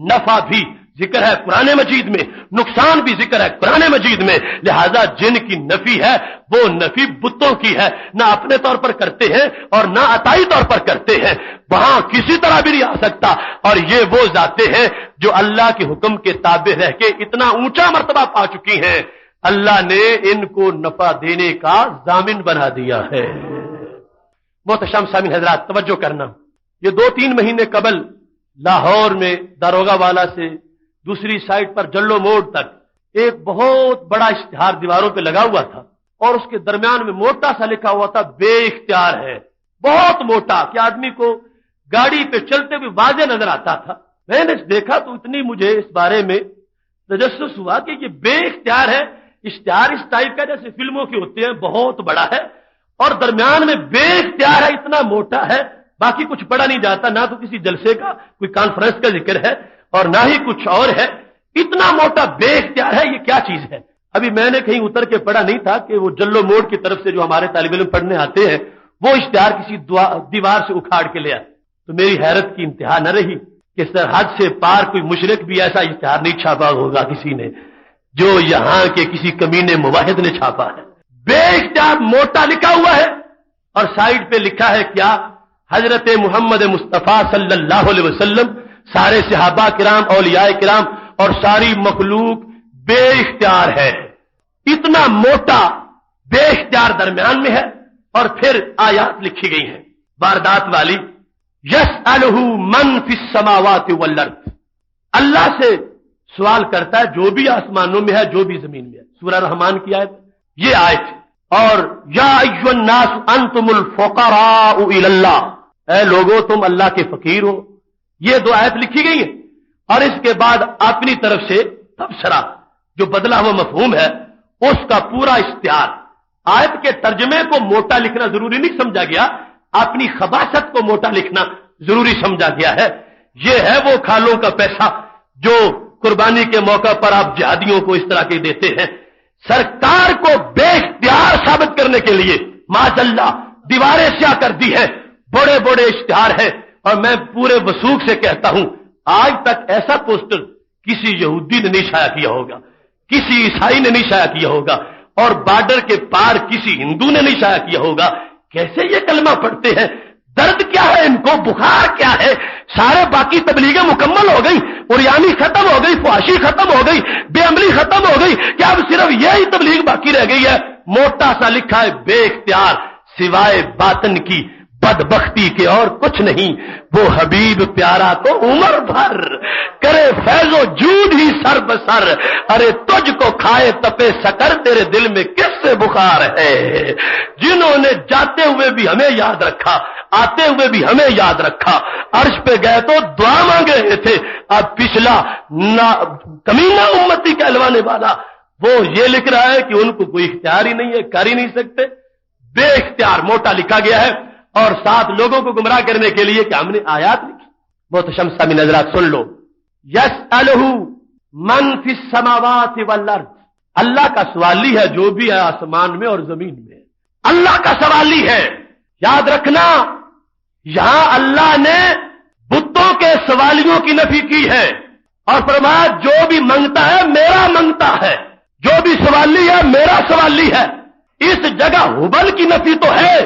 نفع بھی ذکر ہے قرآن مجید میں، نقصان بھی ذکر ہے قرآن مجید میں. لہذا جن کی نفی ہے وہ نفی بتوں کی ہے، نہ اپنے طور پر کرتے ہیں اور نہ عطائی طور پر کرتے ہیں، وہاں کسی طرح بھی نہیں آ سکتا. اور یہ وہ ذاتیں ہیں جو اللہ کے حکم کے تابع رہ کے اتنا اونچا مرتبہ پا چکی ہیں، اللہ نے ان کو نفع دینے کا ضامن بنا دیا ہے. محترم سامعین حضرات، توجہ کرنا، یہ 2-3 مہینے قبل لاہور میں داروغہ والا سے دوسری سائٹ پر جلو موڑ تک ایک بہت بڑا اشتہار دیواروں پہ لگا ہوا تھا اور اس کے درمیان میں موٹا سا لکھا ہوا تھا بے اختیار ہے، بہت موٹا کہ آدمی کو گاڑی پہ چلتے ہوئے واضح نظر آتا تھا. میں نے دیکھا تو اتنی مجھے اس بارے میں تجسس ہوا کہ یہ بے اختیار ہے. اشتہار اس ٹائپ کا جیسے فلموں کے ہوتے ہیں، بہت بڑا ہے اور درمیان میں بے اختیار ہے، اتنا موٹا ہے، باقی کچھ پڑھا نہیں جاتا، نہ تو کسی جلسے کا کوئی کانفرنس کا ذکر ہے اور نہ ہی کچھ اور ہے. اتنا موٹا بے اختیار ہے، یہ کیا چیز ہے؟ ابھی میں نے کہیں اتر کے پڑھا نہیں تھا کہ وہ جلو موڑ کی طرف سے جو ہمارے طالب علم پڑھنے آتے ہیں وہ اشتہار کسی دیوار سے اکھاڑ کے لے آئے. تو میری حیرت کی انتہا نہ رہی کہ سرحد سے پار کوئی مشرک بھی ایسا اشتہار نہیں چھاپا ہوگا کسی نے جو یہاں کے کسی کمینے مواحد نے چھاپا ہے. بے اختیار موٹا لکھا ہوا ہے اور سائڈ پہ لکھا ہے کیا؟ حضرت محمد مصطفیٰ صلی اللہ علیہ وسلم، سارے صحابہ کرام، اولیاء کرام اور ساری مخلوق بے اختیار ہے. اتنا موٹا بے اختیار درمیان میں ہے اور پھر آیات لکھی گئی ہیں واردات والی. یسألہ من فی السماوات والارض، اللہ سے سوال کرتا ہے جو بھی آسمانوں میں ہے، جو بھی زمین میں ہے. سورہ رحمان کی آیت یہ آیت. اور یا ایھا الناس انتم الفقراء الی اللہ، اے لوگوں تم اللہ کے فقیر ہو. یہ 2 آیت لکھی گئی ہیں اور اس کے بعد اپنی طرف سے تبصرہ جو بدلا ہوا مفہوم ہے اس کا پورا اشتہار آیت کے ترجمے کو موٹا لکھنا ضروری نہیں سمجھا گیا، اپنی خباثت کو موٹا لکھنا ضروری سمجھا گیا ہے۔ یہ ہے وہ کھالوں کا پیسہ جو قربانی کے موقع پر آپ جہادیوں کو اس طرح کے دیتے ہیں۔ سرکار کو بے اختیار ثابت کرنے کے لیے معاذ اللہ دیواریں سیاہ کر دی ہے، بڑے بڑے اشتہار ہیں، اور میں پورے وثوق سے کہتا ہوں آج تک ایسا پوسٹر کسی یہودی نے نہیں شائع کیا ہوگا، کسی عیسائی نے نہیں شائع کیا ہوگا، اور بارڈر کے پار کسی ہندو نے نہیں شائع کیا ہوگا۔ کیسے یہ کلمہ پڑھتے ہیں؟ درد کیا ہے ان کو؟ بخار کیا ہے؟ سارے باقی تبلیغیں مکمل ہو گئی، اوریانی ختم ہو گئی، فحاشی ختم ہو گئی، بے عملی ختم ہو گئی، کہ اب صرف یہی تبلیغ باقی رہ گئی ہے۔ موٹا سا لکھا ہے بے اختیار، سوائے باطن کی بدبختی کے اور کچھ نہیں، وہ حبیب پیارا تو عمر بھر کرے فیض و جود ہی سر بسر، ارے تجھ کو کھائے تپے سکر، تیرے دل میں کس سے بخار ہے؟ جنہوں نے جاتے ہوئے بھی ہمیں یاد رکھا، آتے ہوئے بھی ہمیں یاد رکھا، عرش پہ گئے تو دعا مانگ رہے تھے، اب پچھلا کمینہ امتی کہلوانے والا وہ یہ لکھ رہا ہے کہ ان کو کوئی اختیار ہی نہیں ہے، کر ہی نہیں سکتے۔ بے اختیار موٹا لکھا گیا ہے، اور ساتھ لوگوں کو گمراہ کرنے کے لیے کہ ہم نے آیات لکھی۔ بہت شمسہ میں نظرات سن لو، یسألہ من فی السماوات والارض، اللہ کا سوالی ہے جو بھی ہے آسمان میں اور زمین میں، اللہ کا سوالی ہے۔ یاد رکھنا یہاں اللہ نے بتوں کے سوالیوں کی نفی کی ہے، اور فرمایا جو بھی منگتا ہے میرا منگتا ہے، جو بھی سوالی ہے میرا سوالی ہے۔ اس جگہ ہبل کی نفی تو ہے،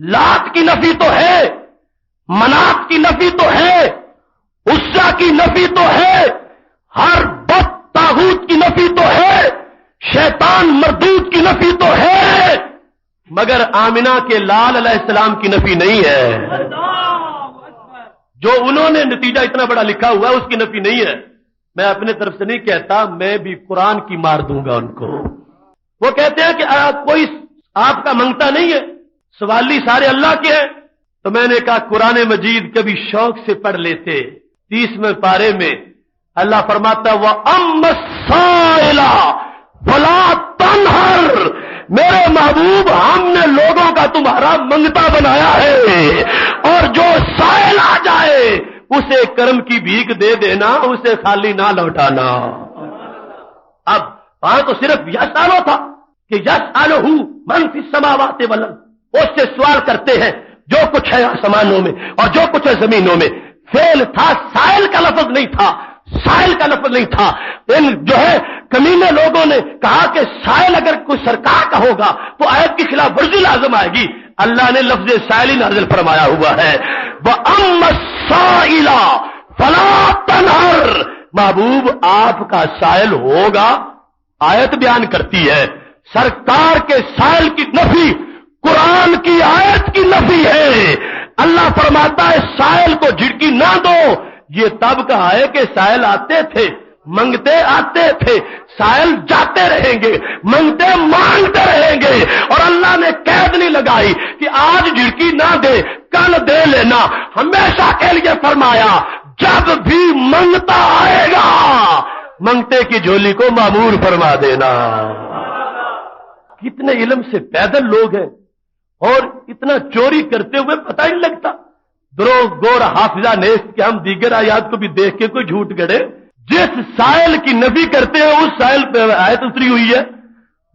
لات کی نفی تو ہے، منات کی نفی تو ہے، عزا کی نفی تو ہے، ہر بت طاغوت کی نفی تو ہے، شیطان مردود کی نفی تو ہے، مگر آمنہ کے لال علیہ السلام کی نفی نہیں ہے۔ جو انہوں نے نتیجہ اتنا بڑا لکھا ہوا ہے اس کی نفی نہیں ہے۔ میں اپنے طرف سے نہیں کہتا، میں بھی قرآن کی مار دوں گا ان کو۔ وہ کہتے ہیں کہ کوئی آپ کا منگتا نہیں ہے، سوالی سارے اللہ کے ہیں، تو میں نے کہا قرآن مجید کبھی شوق سے پڑھ لیتے۔ 30ویں پارے میں اللہ فرماتا ہے وَأَمَّا السَّائِلَ فَلَا تَنْهَرْ، میرے محبوب ہم نے لوگوں کا تمہارا منگتا بنایا ہے، اور جو سائل آ جائے اسے کرم کی بھیک دے دینا، اسے خالی نہ لوٹانا۔ اب وہاں تو صرف یسالو تھا کہ یسالہ من فی السماوات والارض، اس سے سوال کرتے ہیں جو کچھ ہے آسمانوں میں اور جو کچھ ہے زمینوں میں۔ فعل تھا، سائل کا لفظ نہیں تھا، سائل کا لفظ نہیں تھا۔ ان جو ہے کمینے لوگوں نے کہا کہ سائل اگر کوئی سرکار کا ہوگا تو آیت کی خلاف ورزی لازم آئے گی۔ اللہ نے لفظ سائل ہی نازل فرمایا ہوا ہے، وَأَمَّا السَّائِلَ فَلَا تَنْهَرْ، محبوب آپ کا سائل ہوگا۔ آیت بیان کرتی ہے سرکار کے سائل کی نفی قرآن کی آیت کی نفی ہے۔ اللہ فرماتا ہے سائل کو جھڑکی نہ دو، یہ تب کہا ہے کہ سائل آتے تھے، منگتے آتے تھے، سائل جاتے رہیں گے، منگتے مانگتے رہیں گے، اور اللہ نے قید نہیں لگائی کہ آج جھڑکی نہ دے کل دے لینا، ہمیشہ کے لیے فرمایا جب بھی منگتا آئے گا منگتے کی جھولی کو معمور فرما دینا۔ کتنے علم سے پیدل لوگ ہیں اور اتنا چوری کرتے ہوئے پتہ ہی نہیں لگتا۔ دروغ گور حافظہ نیست کہ ہم دیگر آیات کو بھی دیکھ کے کوئی جھوٹ گڑے۔ جس سائل کی نفی کرتے ہیں اس سائل پہ آیت اتری ہوئی ہے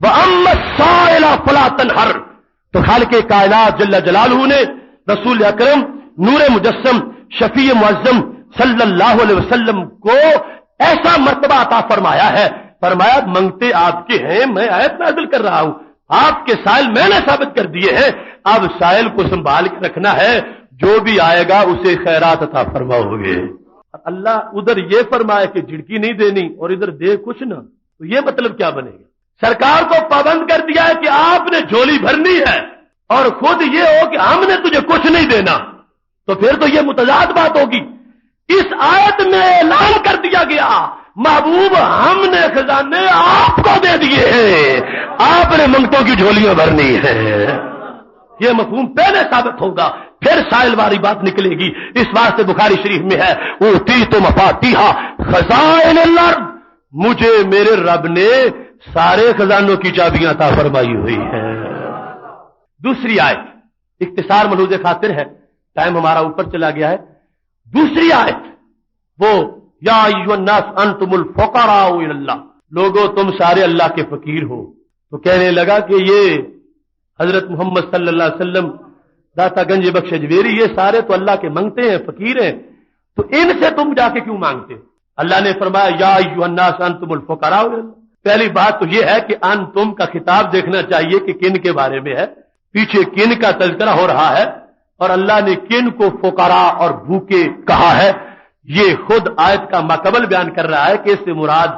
وَأَمَّا السَّائِلَ فَلَا تَنْهَرْ۔ تو خالق کائنات جل جلالہ نے رسول اکرم نور مجسم شفیع معظم صلی اللہ علیہ وسلم کو ایسا مرتبہ عطا فرمایا ہے، فرمایا منگتے آپ کے ہیں، میں آیت نازل کر رہا ہوں، آپ کے سائل میں نے ثابت کر دیے ہیں، اب سائل کو سنبھال کے رکھنا ہے، جو بھی آئے گا اسے خیرات عطا فرماؤ گے۔ اللہ ادھر یہ فرمایا کہ جھڑکی نہیں دینی اور ادھر دے کچھ نہ، تو یہ مطلب کیا بنے گا؟ سرکار کو پابند کر دیا ہے کہ آپ نے جھولی بھرنی ہے اور خود یہ ہو کہ ہم نے تجھے کچھ نہیں دینا، تو پھر تو یہ متضاد بات ہوگی۔ اس آیت میں اعلان کر دیا گیا محبوب ہم نے خزانے آپ کو دے دیے ہیں، آپ نے منگتوں کی جھولیاں بھرنی ہیں۔ یہ مفہوم پہلے ثابت ہوگا پھر سائل والی بات نکلے گی۔ اس واسطے بخاری شریف میں ہے اوتیت مفاتیح خزائن الارض، مجھے میرے رب نے سارے خزانوں کی چابیاں عطا فرمائی ہوئی ہیں۔ دوسری آیت اختصار ملوز خاطر ہے، ٹائم ہمارا اوپر چلا گیا ہے. دوسری آیت وہ یا ایھا الناس انتم الفقراء الی اللہ، لوگوں تم سارے اللہ کے فقیر ہو. تو کہنے لگا کہ یہ حضرت محمد صلی اللہ علیہ وسلم، داتا گنج بخش اجویری، یہ سارے تو اللہ کے منگتے ہیں، فقیر ہیں، تو ان سے تم جا کے کیوں مانگتے؟ اللہ نے فرمایا یا ایھا الناس انتم الفقراء الی اللہ. پہلی بات تو یہ ہے کہ انتم کا خطاب دیکھنا چاہیے کہ کن کے بارے میں ہے، پیچھے کن کا تذکرہ ہو رہا ہے اور اللہ نے کن کو فقراء اور بھوکے کہا ہے. یہ خود آیت کا ماقبل بیان کر رہا ہے کہ اس سے مراد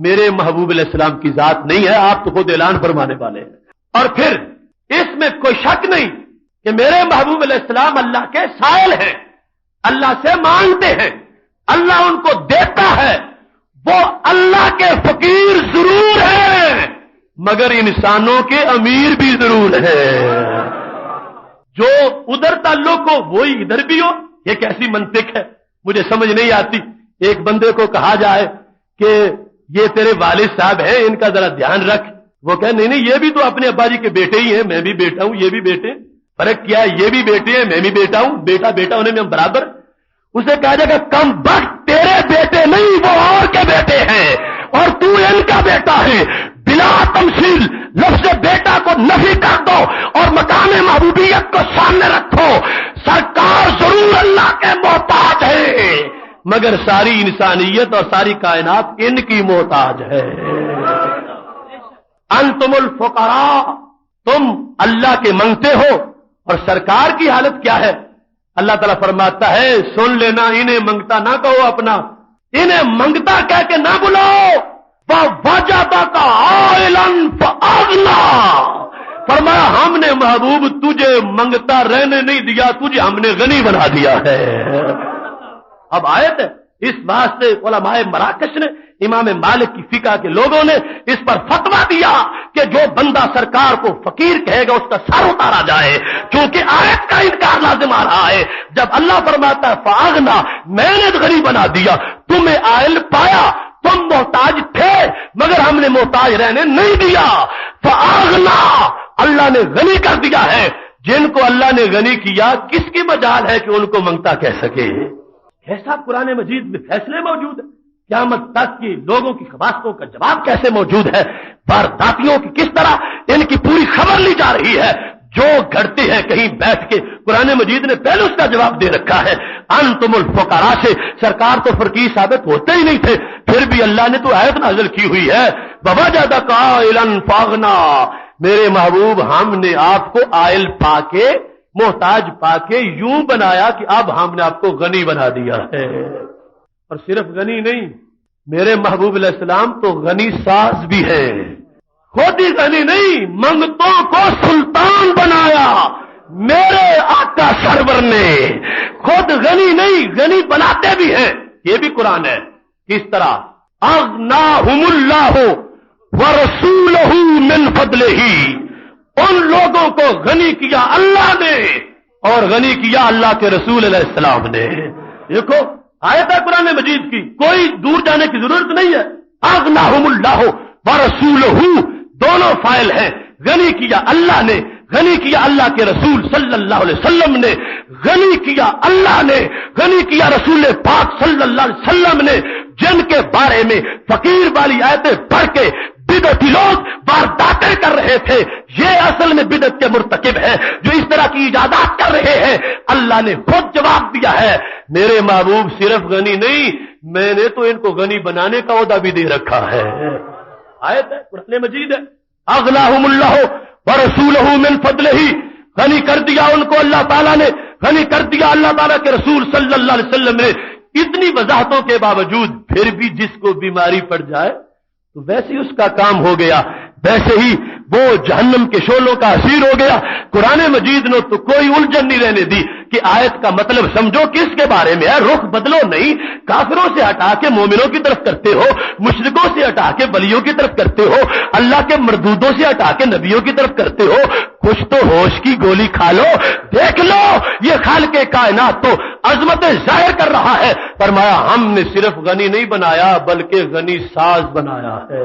میرے محبوب علیہ السلام کی ذات نہیں ہے، آپ تو خود اعلان فرمانے والے ہیں. اور پھر اس میں کوئی شک نہیں کہ میرے محبوب علیہ السلام اللہ کے سائل ہیں، اللہ سے مانگتے ہیں، اللہ ان کو دیتا ہے. وہ اللہ کے فقیر ضرور ہیں مگر انسانوں کے امیر بھی ضرور ہیں. جو ادھر تعلق ہو وہی ادھر بھی ہو، یہ کیسی منطق ہے مجھے سمجھ نہیں آتی. ایک بندے کو کہا جائے کہ یہ تیرے والد صاحب ہیں، ان کا ذرا دھیان رکھ، وہ کہے نہیں یہ بھی تو اپنے ابا جی کے بیٹے ہی ہیں، میں بھی بیٹا ہوں، یہ بھی بیٹے. فرق کیا ہے؟ یہ بھی بیٹے ہیں، میں بھی بیٹا ہوں، بیٹا بیٹا ہونے میں ہم برابر. اسے کہا جائے گا کم وقت تیرے بیٹے نہیں، وہ اور کے بیٹے ہیں اور تو ان کا بیٹا ہے. بلا تمثیل لفظ بیٹا کو نفی کر دو اور مقام محبوبیت کو سامنے رکھو. سرکار ضرور اللہ کے محتاج ہے مگر ساری انسانیت اور ساری کائنات ان کی محتاج ہے. انتم الفقراء، تم اللہ کے منگتے ہو. اور سرکار کی حالت کیا ہے؟ اللہ تعالیٰ فرماتا ہے سن لینا، انہیں منگتا نہ کہو اپنا، انہیں منگتا کہہ کے نہ بلاؤ. فَوَجَدَكَ عَائِلًا فَأَغْنَىٰ، فرمایا ہم نے محبوب تجھے منگتا رہنے نہیں دیا، تجھے ہم نے غنی بنا دیا ہے. اب آیت ہے، اس واسطے علماء مراکش نے، امام مالک کی فقہ کے لوگوں نے اس پر فتویٰ دیا کہ جو بندہ سرکار کو فقیر کہے گا اس کا سر اتارا جائے، کیونکہ آیت کا انکار لازم آ رہا ہے. جب اللہ فرماتا ہے فاغنا، میں نے غنی بنا دیا، تمہیں عائل پایا، تم محتاج تھے مگر ہم نے محتاج رہنے نہیں دیا. فاغنا، اللہ نے غنی کر دیا ہے. جن کو اللہ نے غنی کیا کس کی مجال ہے کہ ان کو منگتا کہہ سکے؟ ایسا قرآن مجید میں فیصلے موجود ہیں. قیامت تک کی لوگوں کی خواستوں کا جواب کیسے موجود ہے، وارداتیوں کی کس طرح ان کی پوری خبر لی جا رہی ہے. جو گھڑتے ہیں کہیں بیٹھ کے، قرآن مجید نے پہلے اس کا جواب دے رکھا ہے. انتم الفقراء سے سرکار تو فقیر ثابت ہوتے ہی نہیں تھے، پھر بھی اللہ نے تو آیت نازل کی ہوئی ہے وَوَجَدَكَ عَائِلًا فَأَغْنَىٰ، میرے محبوب ہم نے آپ کو عائل پا کے، محتاج پا کے یوں بنایا کہ اب ہم نے آپ کو غنی بنا دیا ہے. اور صرف غنی نہیں، میرے محبوب علیہ السلام تو غنی ساز بھی ہے. خود ہی غنی نہیں، منگتوں کو سلطان بنایا میرے آقا سرور نے. خود غنی نہیں، غنی بناتے بھی ہیں. یہ بھی قرآن ہے. کس طرح؟ اغناہم اللہ ورسولہ من فضلہ، ان لوگوں کو غنی کیا اللہ نے اور غنی کیا اللہ کے رسول علیہ السلام نے. دیکھو آیت ہے قرآن مجید کی، کوئی دور جانے کی ضرورت نہیں ہے. اغناہم اللہ ورسولہ، دونوں فاعل ہیں. غنی کیا اللہ نے، غنی کیا اللہ کے رسول صلی اللہ علیہ وسلم نے، غنی کیا اللہ نے، غنی کیا رسول پاک صلی اللہ علیہ وسلم نے، جن کے بارے میں فقیر والی آیتیں پڑھ کے بدعتی لوگ وارداتیں کر رہے تھے. یہ اصل میں بدعت کے مرتکب ہیں جو اس طرح کی ایجادات کر رہے ہیں. اللہ نے خود جواب دیا ہے میرے محبوب صرف غنی نہیں، میں نے تو ان کو غنی بنانے کا عہدہ بھی دے رکھا ہے. آیت ہے قرآن مجید ہے. اغناہم اللہ ورسولہ من فضلہ، غنی کر دیا ان کو اللہ تعالیٰ نے، غنی کر دیا اللہ تعالیٰ کے رسول صلی اللہ علیہ وسلم نے. اتنی وضاحتوں کے باوجود پھر بھی جس کو بیماری پڑ جائے تو ویسے ہی اس کا کام ہو گیا، ویسے ہی وہ جہنم کے شعلوں کا اسیر ہو گیا. قرآن مجید نے تو کوئی الجھن نہیں رہنے دی کہ آیت کا مطلب سمجھو کس کے بارے میں ہے. رخ بدلو نہیں، کافروں سے ہٹا کے مومنوں کی طرف کرتے ہو، مشرکوں سے ہٹا کے ولیوں کی طرف کرتے ہو، اللہ کے مردودوں سے ہٹا کے نبیوں کی طرف کرتے ہو. کچھ تو ہوش کی گولی کھا لو، دیکھ لو یہ خالق کائنات تو عظمت ظاہر کر رہا ہے. فرمایا ہم نے صرف غنی نہیں بنایا بلکہ غنی ساز بنایا ہے.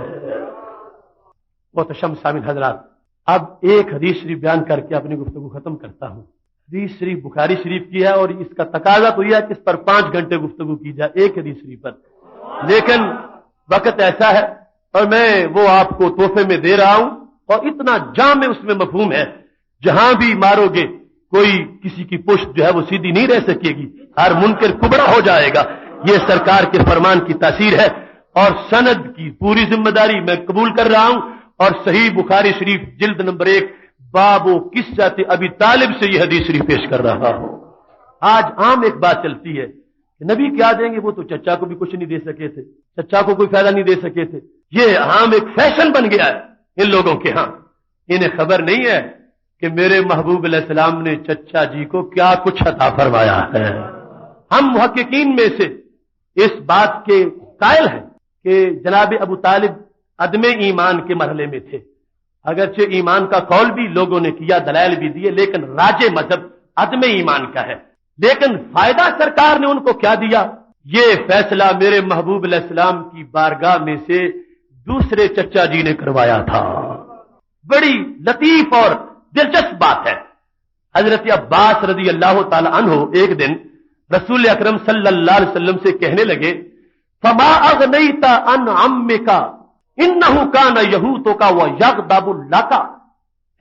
محترم سامعین حضرات، اب ایک حدیث شریف بیان کر کے اپنی گفتگو ختم کرتا ہوں. حدیث شریف بخاری شریف کی ہے اور اس کا تقاضا تو یہ ہے کہ اس پر 5 گھنٹے گفتگو کی جائے ایک حدیث شریف پر، لیکن وقت ایسا ہے اور میں وہ آپ کو تحفے میں دے رہا ہوں اور اتنا جامع اس میں مفہوم ہے، جہاں بھی مارو گے کوئی کسی کی پشت جو ہے وہ سیدھی نہیں رہ سکے گی، ہر منکر کبڑا ہو جائے گا. یہ سرکار کے فرمان کی تاثیر ہے اور سند کی پوری ذمہ داری میں قبول کر رہا ہوں اور صحیح بخاری شریف جلد نمبر 1 باب و قصۃ ابی طالب سے یہ حدیث شریف پیش کر رہا ہوں. آج عام ایک بات چلتی ہے کہ نبی کیا دیں گے، وہ تو چچا کو بھی کچھ نہیں دے سکے تھے، چچا کو کوئی فائدہ نہیں دے سکے تھے. یہ عام ایک فیشن بن گیا ہے ان لوگوں کے ہاں. انہیں خبر نہیں ہے کہ میرے محبوب علیہ السلام نے چچا جی کو کیا کچھ عطا فرمایا ہے. ہم محققین میں سے اس بات کے قائل ہیں کہ جناب ابو طالب عدم ایمان کے مرحلے میں تھے، اگرچہ ایمان کا قول بھی لوگوں نے کیا، دلائل بھی دیے، لیکن راجے مذہب عدم ایمان کا ہے. لیکن فائدہ سرکار نے ان کو کیا دیا، یہ فیصلہ میرے محبوب علیہ السلام کی بارگاہ میں سے دوسرے چچا جی نے کروایا تھا. بڑی لطیف اور دلچسپ بات ہے. حضرت عباس رضی اللہ تعالی عنہ ایک دن رسول اکرم صلی اللہ علیہ وسلم سے کہنے لگے فما اغنیت عن عمک انہ کان یہوتک ویغضب لک.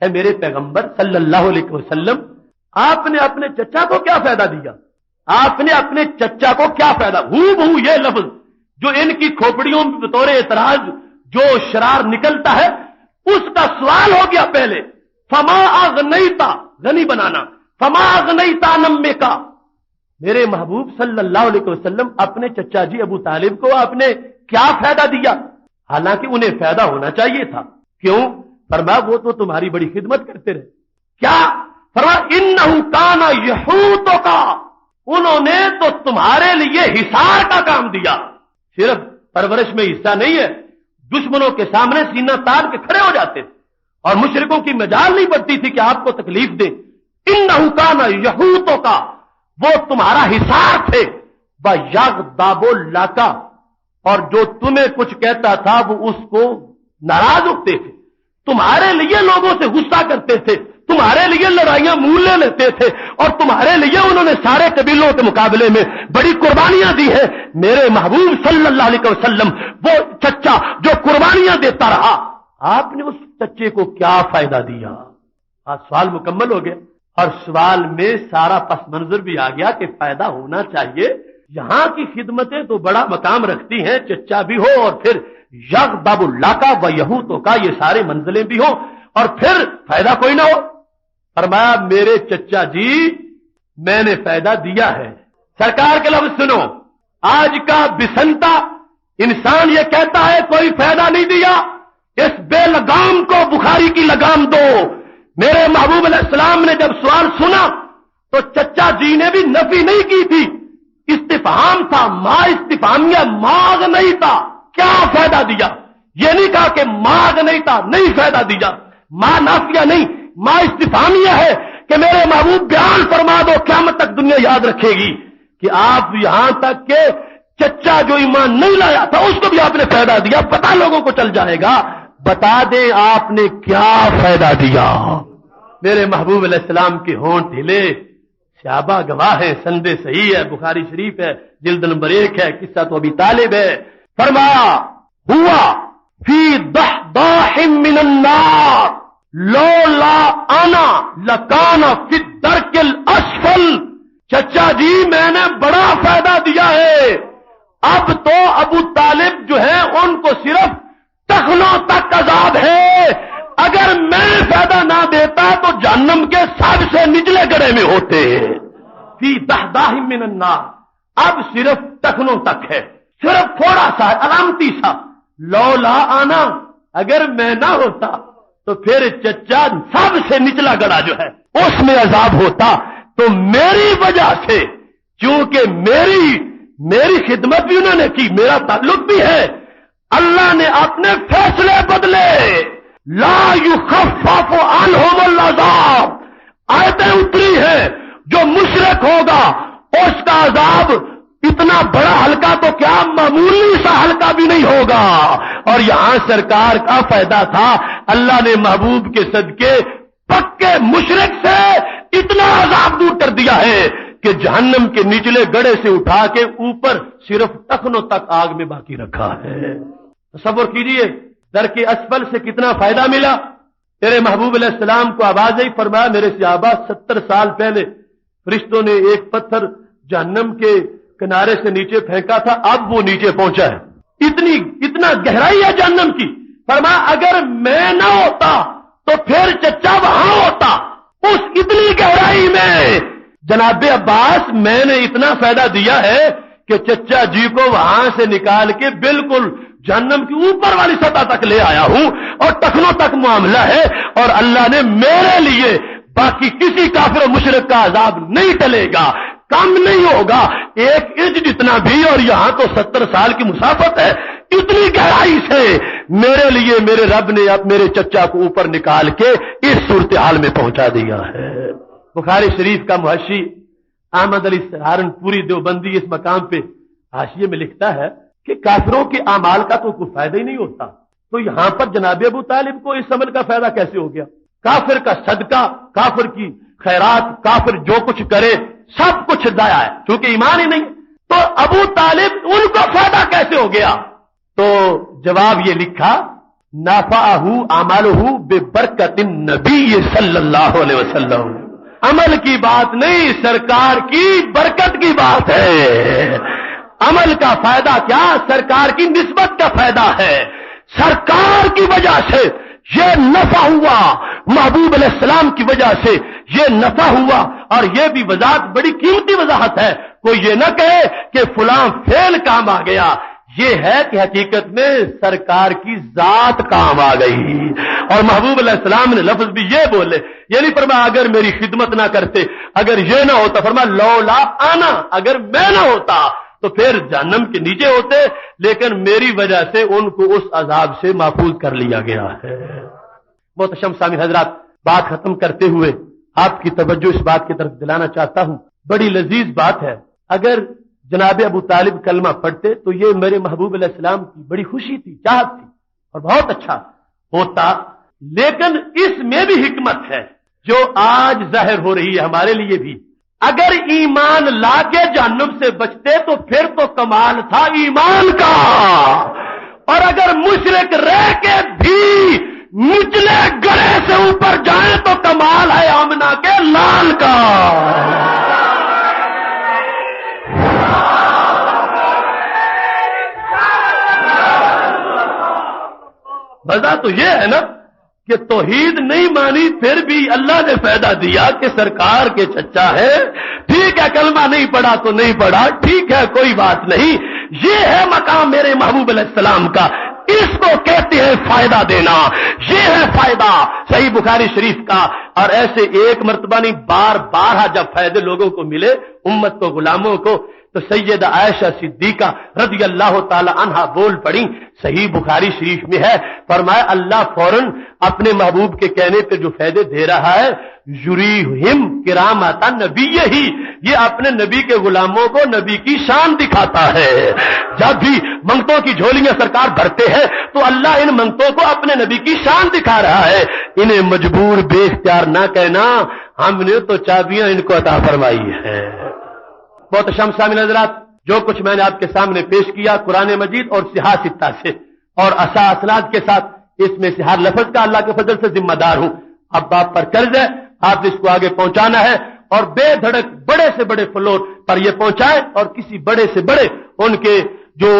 ہے میرے پیغمبر صلی اللہ علیہ وسلم، آپ نے اپنے چچا کو کیا فائدہ دیا، آپ نے اپنے چچا کو کیا فائدہ، بہو یہ لفظ جو ان کی کھوپڑیوں میں بطور اعتراض جو شرار نکلتا ہے اس کا سوال ہو گیا پہلے. فما اغنیتا غنی بنانا، فما اغنیتا نمے کا، میرے محبوب صلی اللہ علیہ وسلم اپنے چچا جی ابو طالب کو آپ نے کیا فائدہ دیا، حالانکہ انہیں فائدہ ہونا چاہیے تھا. کیوں؟ فرمایا وہ تو تمہاری بڑی خدمت کرتے رہے. کیا؟ فرمایا انہ کان یحوتک، انہوں نے تو تمہارے لیے حصار کا کام دیا. صرف پرورش میں حصہ نہیں ہے، دشمنوں کے سامنے سینہ تان کے کھڑے ہو جاتے تھے اور مشرکوں کی مجال نہیں پڑتی تھی کہ آپ کو تکلیف دیں. انہ کان یحوتک، وہ تمہارا حصار تھے. ویغضب لک، اور جو تمہیں کچھ کہتا تھا وہ اس کو ناراض ہوتے تھے، تمہارے لیے لوگوں سے غصہ کرتے تھے، تمہارے لیے لڑائیاں مول لے لیتے تھے اور تمہارے لیے انہوں نے سارے قبیلوں کے مقابلے میں بڑی قربانیاں دی ہیں. میرے محبوب صلی اللہ علیہ وسلم وہ چچا جو قربانیاں دیتا رہا، آپ نے اس چچے کو کیا فائدہ دیا. آج سوال مکمل ہو گیا اور سوال میں سارا پس منظر بھی آ گیا کہ فائدہ ہونا چاہیے. یہاں کی خدمتیں تو بڑا مقام رکھتی ہیں، چچا بھی ہو اور پھر یغضب لک و یحوتک کا یہ سارے منزلیں بھی ہوں اور پھر فائدہ کوئی نہ ہو. فرمایا میرے چچا جی میں نے فائدہ دیا ہے. سرکار کے لفظ سنو، آج کا بسنتا انسان یہ کہتا ہے کوئی فائدہ نہیں دیا، اس بے لگام کو بخاری کی لگام دو. میرے محبوب علیہ السلام نے جب سوال سنا تو چچا جی نے بھی نفی نہیں کی تھی، استفہام تھا، ماں استفہامیہ، ماغ نہیں تھا، کیا فائدہ دیا. یہ نہیں کہا کہ ماغ نہیں تھا نہیں فائدہ دیا، ماں نافیہ نہیں، ماں استفہامیہ ہے کہ میرے محبوب بیان فرما دو، قیامت تک دنیا یاد رکھے گی کہ آپ یہاں تک کہ چچا جو ایمان نہیں لایا تھا اس کو بھی آپ نے فائدہ دیا. پتہ لوگوں کو چل جائے گا. بتا دیں آپ نے کیا فائدہ دیا. میرے محبوب علیہ السلام کے ہونٹ ہلے، صحابہ گواہ ہے، سند صحیح ہے، بخاری شریف ہے، جلد نمبر 1 ہے، قصہ تو ابی طالب ہے. فرمایا ہوا فی ضحضاح من النار لولا انا لکان فی الدرک الاسفل. چچا جی میں نے بڑا فائدہ دیا ہے، اب تو ابو طالب جو ہے ان کو صرف ٹخنوں تک عذاب ہے. اگر میں فائدہ نہ دیتا تو جہنم کے سب سے نچلے گڑھے میں ہوتے. فی ضحضاح من النار، اب صرف ٹخنوں تک ہے، صرف تھوڑا سا علامتی سا. لولا آنا، اگر میں نہ ہوتا تو پھر چچا سب سے نچلا گڑا جو ہے اس میں عذاب ہوتا. تو میری وجہ سے، چونکہ میری خدمت بھی انہوں نے کی، میرا تعلق بھی ہے، اللہ نے اپنے فیصلے بدلے. لا یخفف عنہم العذاب، آیتیں اتری ہیں جو مشرک ہوگا اس کا عذاب اتنا بڑا ہلکا تو کیا معمولی سا ہلکا بھی نہیں نہیں ہوگا. اور یہاں سرکار کا فائدہ تھا. اللہ نے محبوب کے صدقے پکے مشرک سے اتنا عذاب دور کر دیا ہے کہ جہنم کے نچلے گڑھے سے اٹھا کے اوپر صرف ٹخنوں تک آگ میں باقی رکھا ہے. تصور کیجیے درک اسفل سے کتنا فائدہ ملا. تیرے محبوب علیہ السلام کو آواز ہی فرمایا میرے صحابہ 70 سال پہلے فرشتوں نے ایک پتھر جہنم کے کنارے سے نیچے پھینکا تھا, اب وہ نیچے پہنچا ہے. اتنا گہرائی ہے جہنم کی. فرمایا اگر میں نہ ہوتا تو پھر چچا وہاں ہوتا. اس اتنی گہرائی میں جناب عباس میں نے اتنا فائدہ دیا ہے کہ چچا جی کو وہاں سے نکال کے بالکل جہنم کی اوپر والی سطح تک لے آیا ہوں اور ٹخنوں تک معاملہ ہے. اور اللہ نے میرے لیے باقی کسی کافر و مشرک کا عذاب نہیں ٹلے گا, کم نہیں ہوگا ایک انچ جتنا بھی. اور یہاں تو 70 سال کی مسافت ہے. اتنی گہرائی سے میرے لیے میرے رب نے اب میرے چچا کو اوپر نکال کے اس صورتحال میں پہنچا دیا ہے. بخاری شریف کا محشی احمد علی سہارنپوری دیوبندی اس مقام پہ حاشیے میں لکھتا ہے کہ کافروں کے اعمال کا تو کوئی فائدہ ہی نہیں ہوتا, تو یہاں پر جناب ابو طالب کو اس عمل کا فائدہ کیسے ہو گیا؟ کافر کا صدقہ, کافر کی خیرات, کافر جو کچھ کرے سب کچھ ضائع ہے کیونکہ ایمان ہی نہیں. تو ابو طالب ان کو فائدہ کیسے ہو گیا؟ تو جواب یہ لکھا نافعہ اعمالہ ببرکت النبی صلی اللہ علیہ وسلم. عمل کی بات نہیں, سرکار کی برکت کی بات ہے. عمل کا فائدہ کیا؟ سرکار کی نسبت کا فائدہ ہے. سرکار کی وجہ سے یہ نفع ہوا, محبوب علیہ السلام کی وجہ سے یہ نفع ہوا. اور یہ بھی وضاحت بڑی قیمتی وضاحت ہے. کوئی یہ نہ کہے کہ فلاں فعل کام آ گیا, یہ ہے کہ حقیقت میں سرکار کی ذات کام آ گئی. اور محبوب علیہ السلام نے لفظ بھی یہ بولے, یہ نہیں فرمایا اگر میری خدمت نہ کرتے, اگر یہ نہ ہوتا, فرمایا لولا آنا, اگر میں نہ ہوتا تو پھر جہنم کے نیچے ہوتے, لیکن میری وجہ سے ان کو اس عذاب سے محفوظ کر لیا گیا ہے. محترم سامعین حضرات, بات ختم کرتے ہوئے آپ کی توجہ اس بات کی طرف دلانا چاہتا ہوں, بڑی لذیذ بات ہے. اگر جناب ابو طالب کلمہ پڑھتے تو یہ میرے محبوب علیہ السلام کی بڑی خوشی تھی, چاہت تھی, اور بہت اچھا ہوتا. لیکن اس میں بھی حکمت ہے جو آج ظاہر ہو رہی ہے ہمارے لیے بھی. اگر ایمان لا کے جہنم سے بچتے تو پھر تو کمال تھا ایمان کا, اور اگر مشرک رہ کے بھی نچلے گڑھے سے اوپر جائیں تو کمال ہے آمنہ کے لال کا. وجہ تو یہ ہے نا کہ توحید نہیں مانی, پھر بھی اللہ نے فائدہ دیا کہ سرکار کے چچا ہے. ٹھیک ہے کلمہ نہیں پڑھا تو نہیں پڑھا, ٹھیک ہے کوئی بات نہیں. یہ ہے مقام میرے محبوب علیہ السلام کا, اس کو کہتے ہیں فائدہ دینا. یہ ہے فائدہ صحیح بخاری شریف کا. اور ایسے ایک مرتبہ نہیں, بار بار جب فائدے لوگوں کو ملے, امت کو, غلاموں کو, تو سیدہ عائشہ صدیقہ رضی اللہ تعالی عنہا بول پڑی. صحیح بخاری شریف میں ہے, فرمایا اللہ فوراً اپنے محبوب کے کہنے پہ جو فائدے دے رہا ہے, یریہم کرامۃ نبی, ہی یہ اپنے نبی کے غلاموں کو نبی کی شان دکھاتا ہے. جب بھی منگتوں کی جھولیاں سرکار بھرتے ہیں تو اللہ ان منگتوں کو اپنے نبی کی شان دکھا رہا ہے. انہیں مجبور بے اختیار نہ کہنا, ہم نے تو چابیاں ان کو عطا فرمائی ہے. بہت سامعین حضرات, جو کچھ میں نے آپ کے سامنے پیش کیا قرآن مجید اور صحاح ستہ سے اور اسناد کے ساتھ, اس میں سے ہر لفظ کا اللہ کے فضل سے ذمہ دار ہوں. اب آپ پر قرض ہے, آپ اس کو آگے پہنچانا ہے اور بے دھڑک بڑے سے بڑے فلور پر یہ پہنچائے, اور کسی بڑے سے بڑے ان کے جو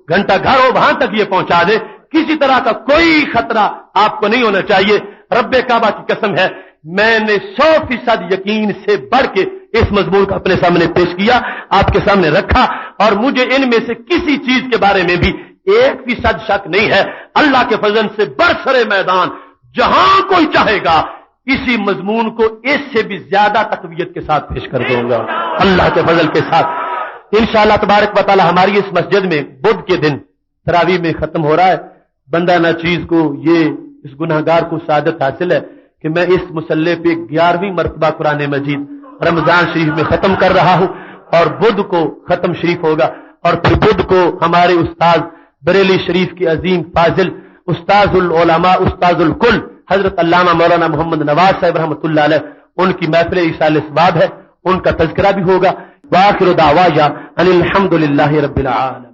گھنٹہ گھر ہو وہاں تک یہ پہنچا دے. کسی طرح کا کوئی خطرہ آپ کو نہیں ہونا چاہیے. رب کعبہ کی قسم ہے, میں نے 100% یقین سے بڑھ کے اس مضمون کو اپنے سامنے پیش کیا, آپ کے سامنے رکھا, اور مجھے ان میں سے کسی چیز کے بارے میں بھی 1% شک نہیں ہے. اللہ کے فضل سے برسر میدان جہاں کوئی چاہے گا اسی مضمون کو اس سے بھی زیادہ تقویت کے ساتھ پیش کر دوں گا اللہ کے فضل کے ساتھ. انشاءاللہ تبارک و تعالی ہماری اس مسجد میں بدھ کے دن تراویح میں ختم ہو رہا ہے. بندہ نہ چیز کو یہ اس گناہگار کو سعادت حاصل ہے کہ میں اس مسلح پہ 11ویں مرتبہ قرآن مجید رمضان شریف میں ختم کر رہا ہوں, اور بدھ کو ختم شریف ہوگا, اور پھر بدھ کو ہمارے استاد بریلی شریف کی عظیم فاضل استاذ العلماء استاذ الکل حضرت علامہ مولانا محمد نواز صاحب رحمۃ اللہ علیہ، ان کی محفل ایصال اسباب ہے، ان کا تذکرہ بھی ہوگا۔ وآخر دعوانا ان الحمد للہ رب العالمین۔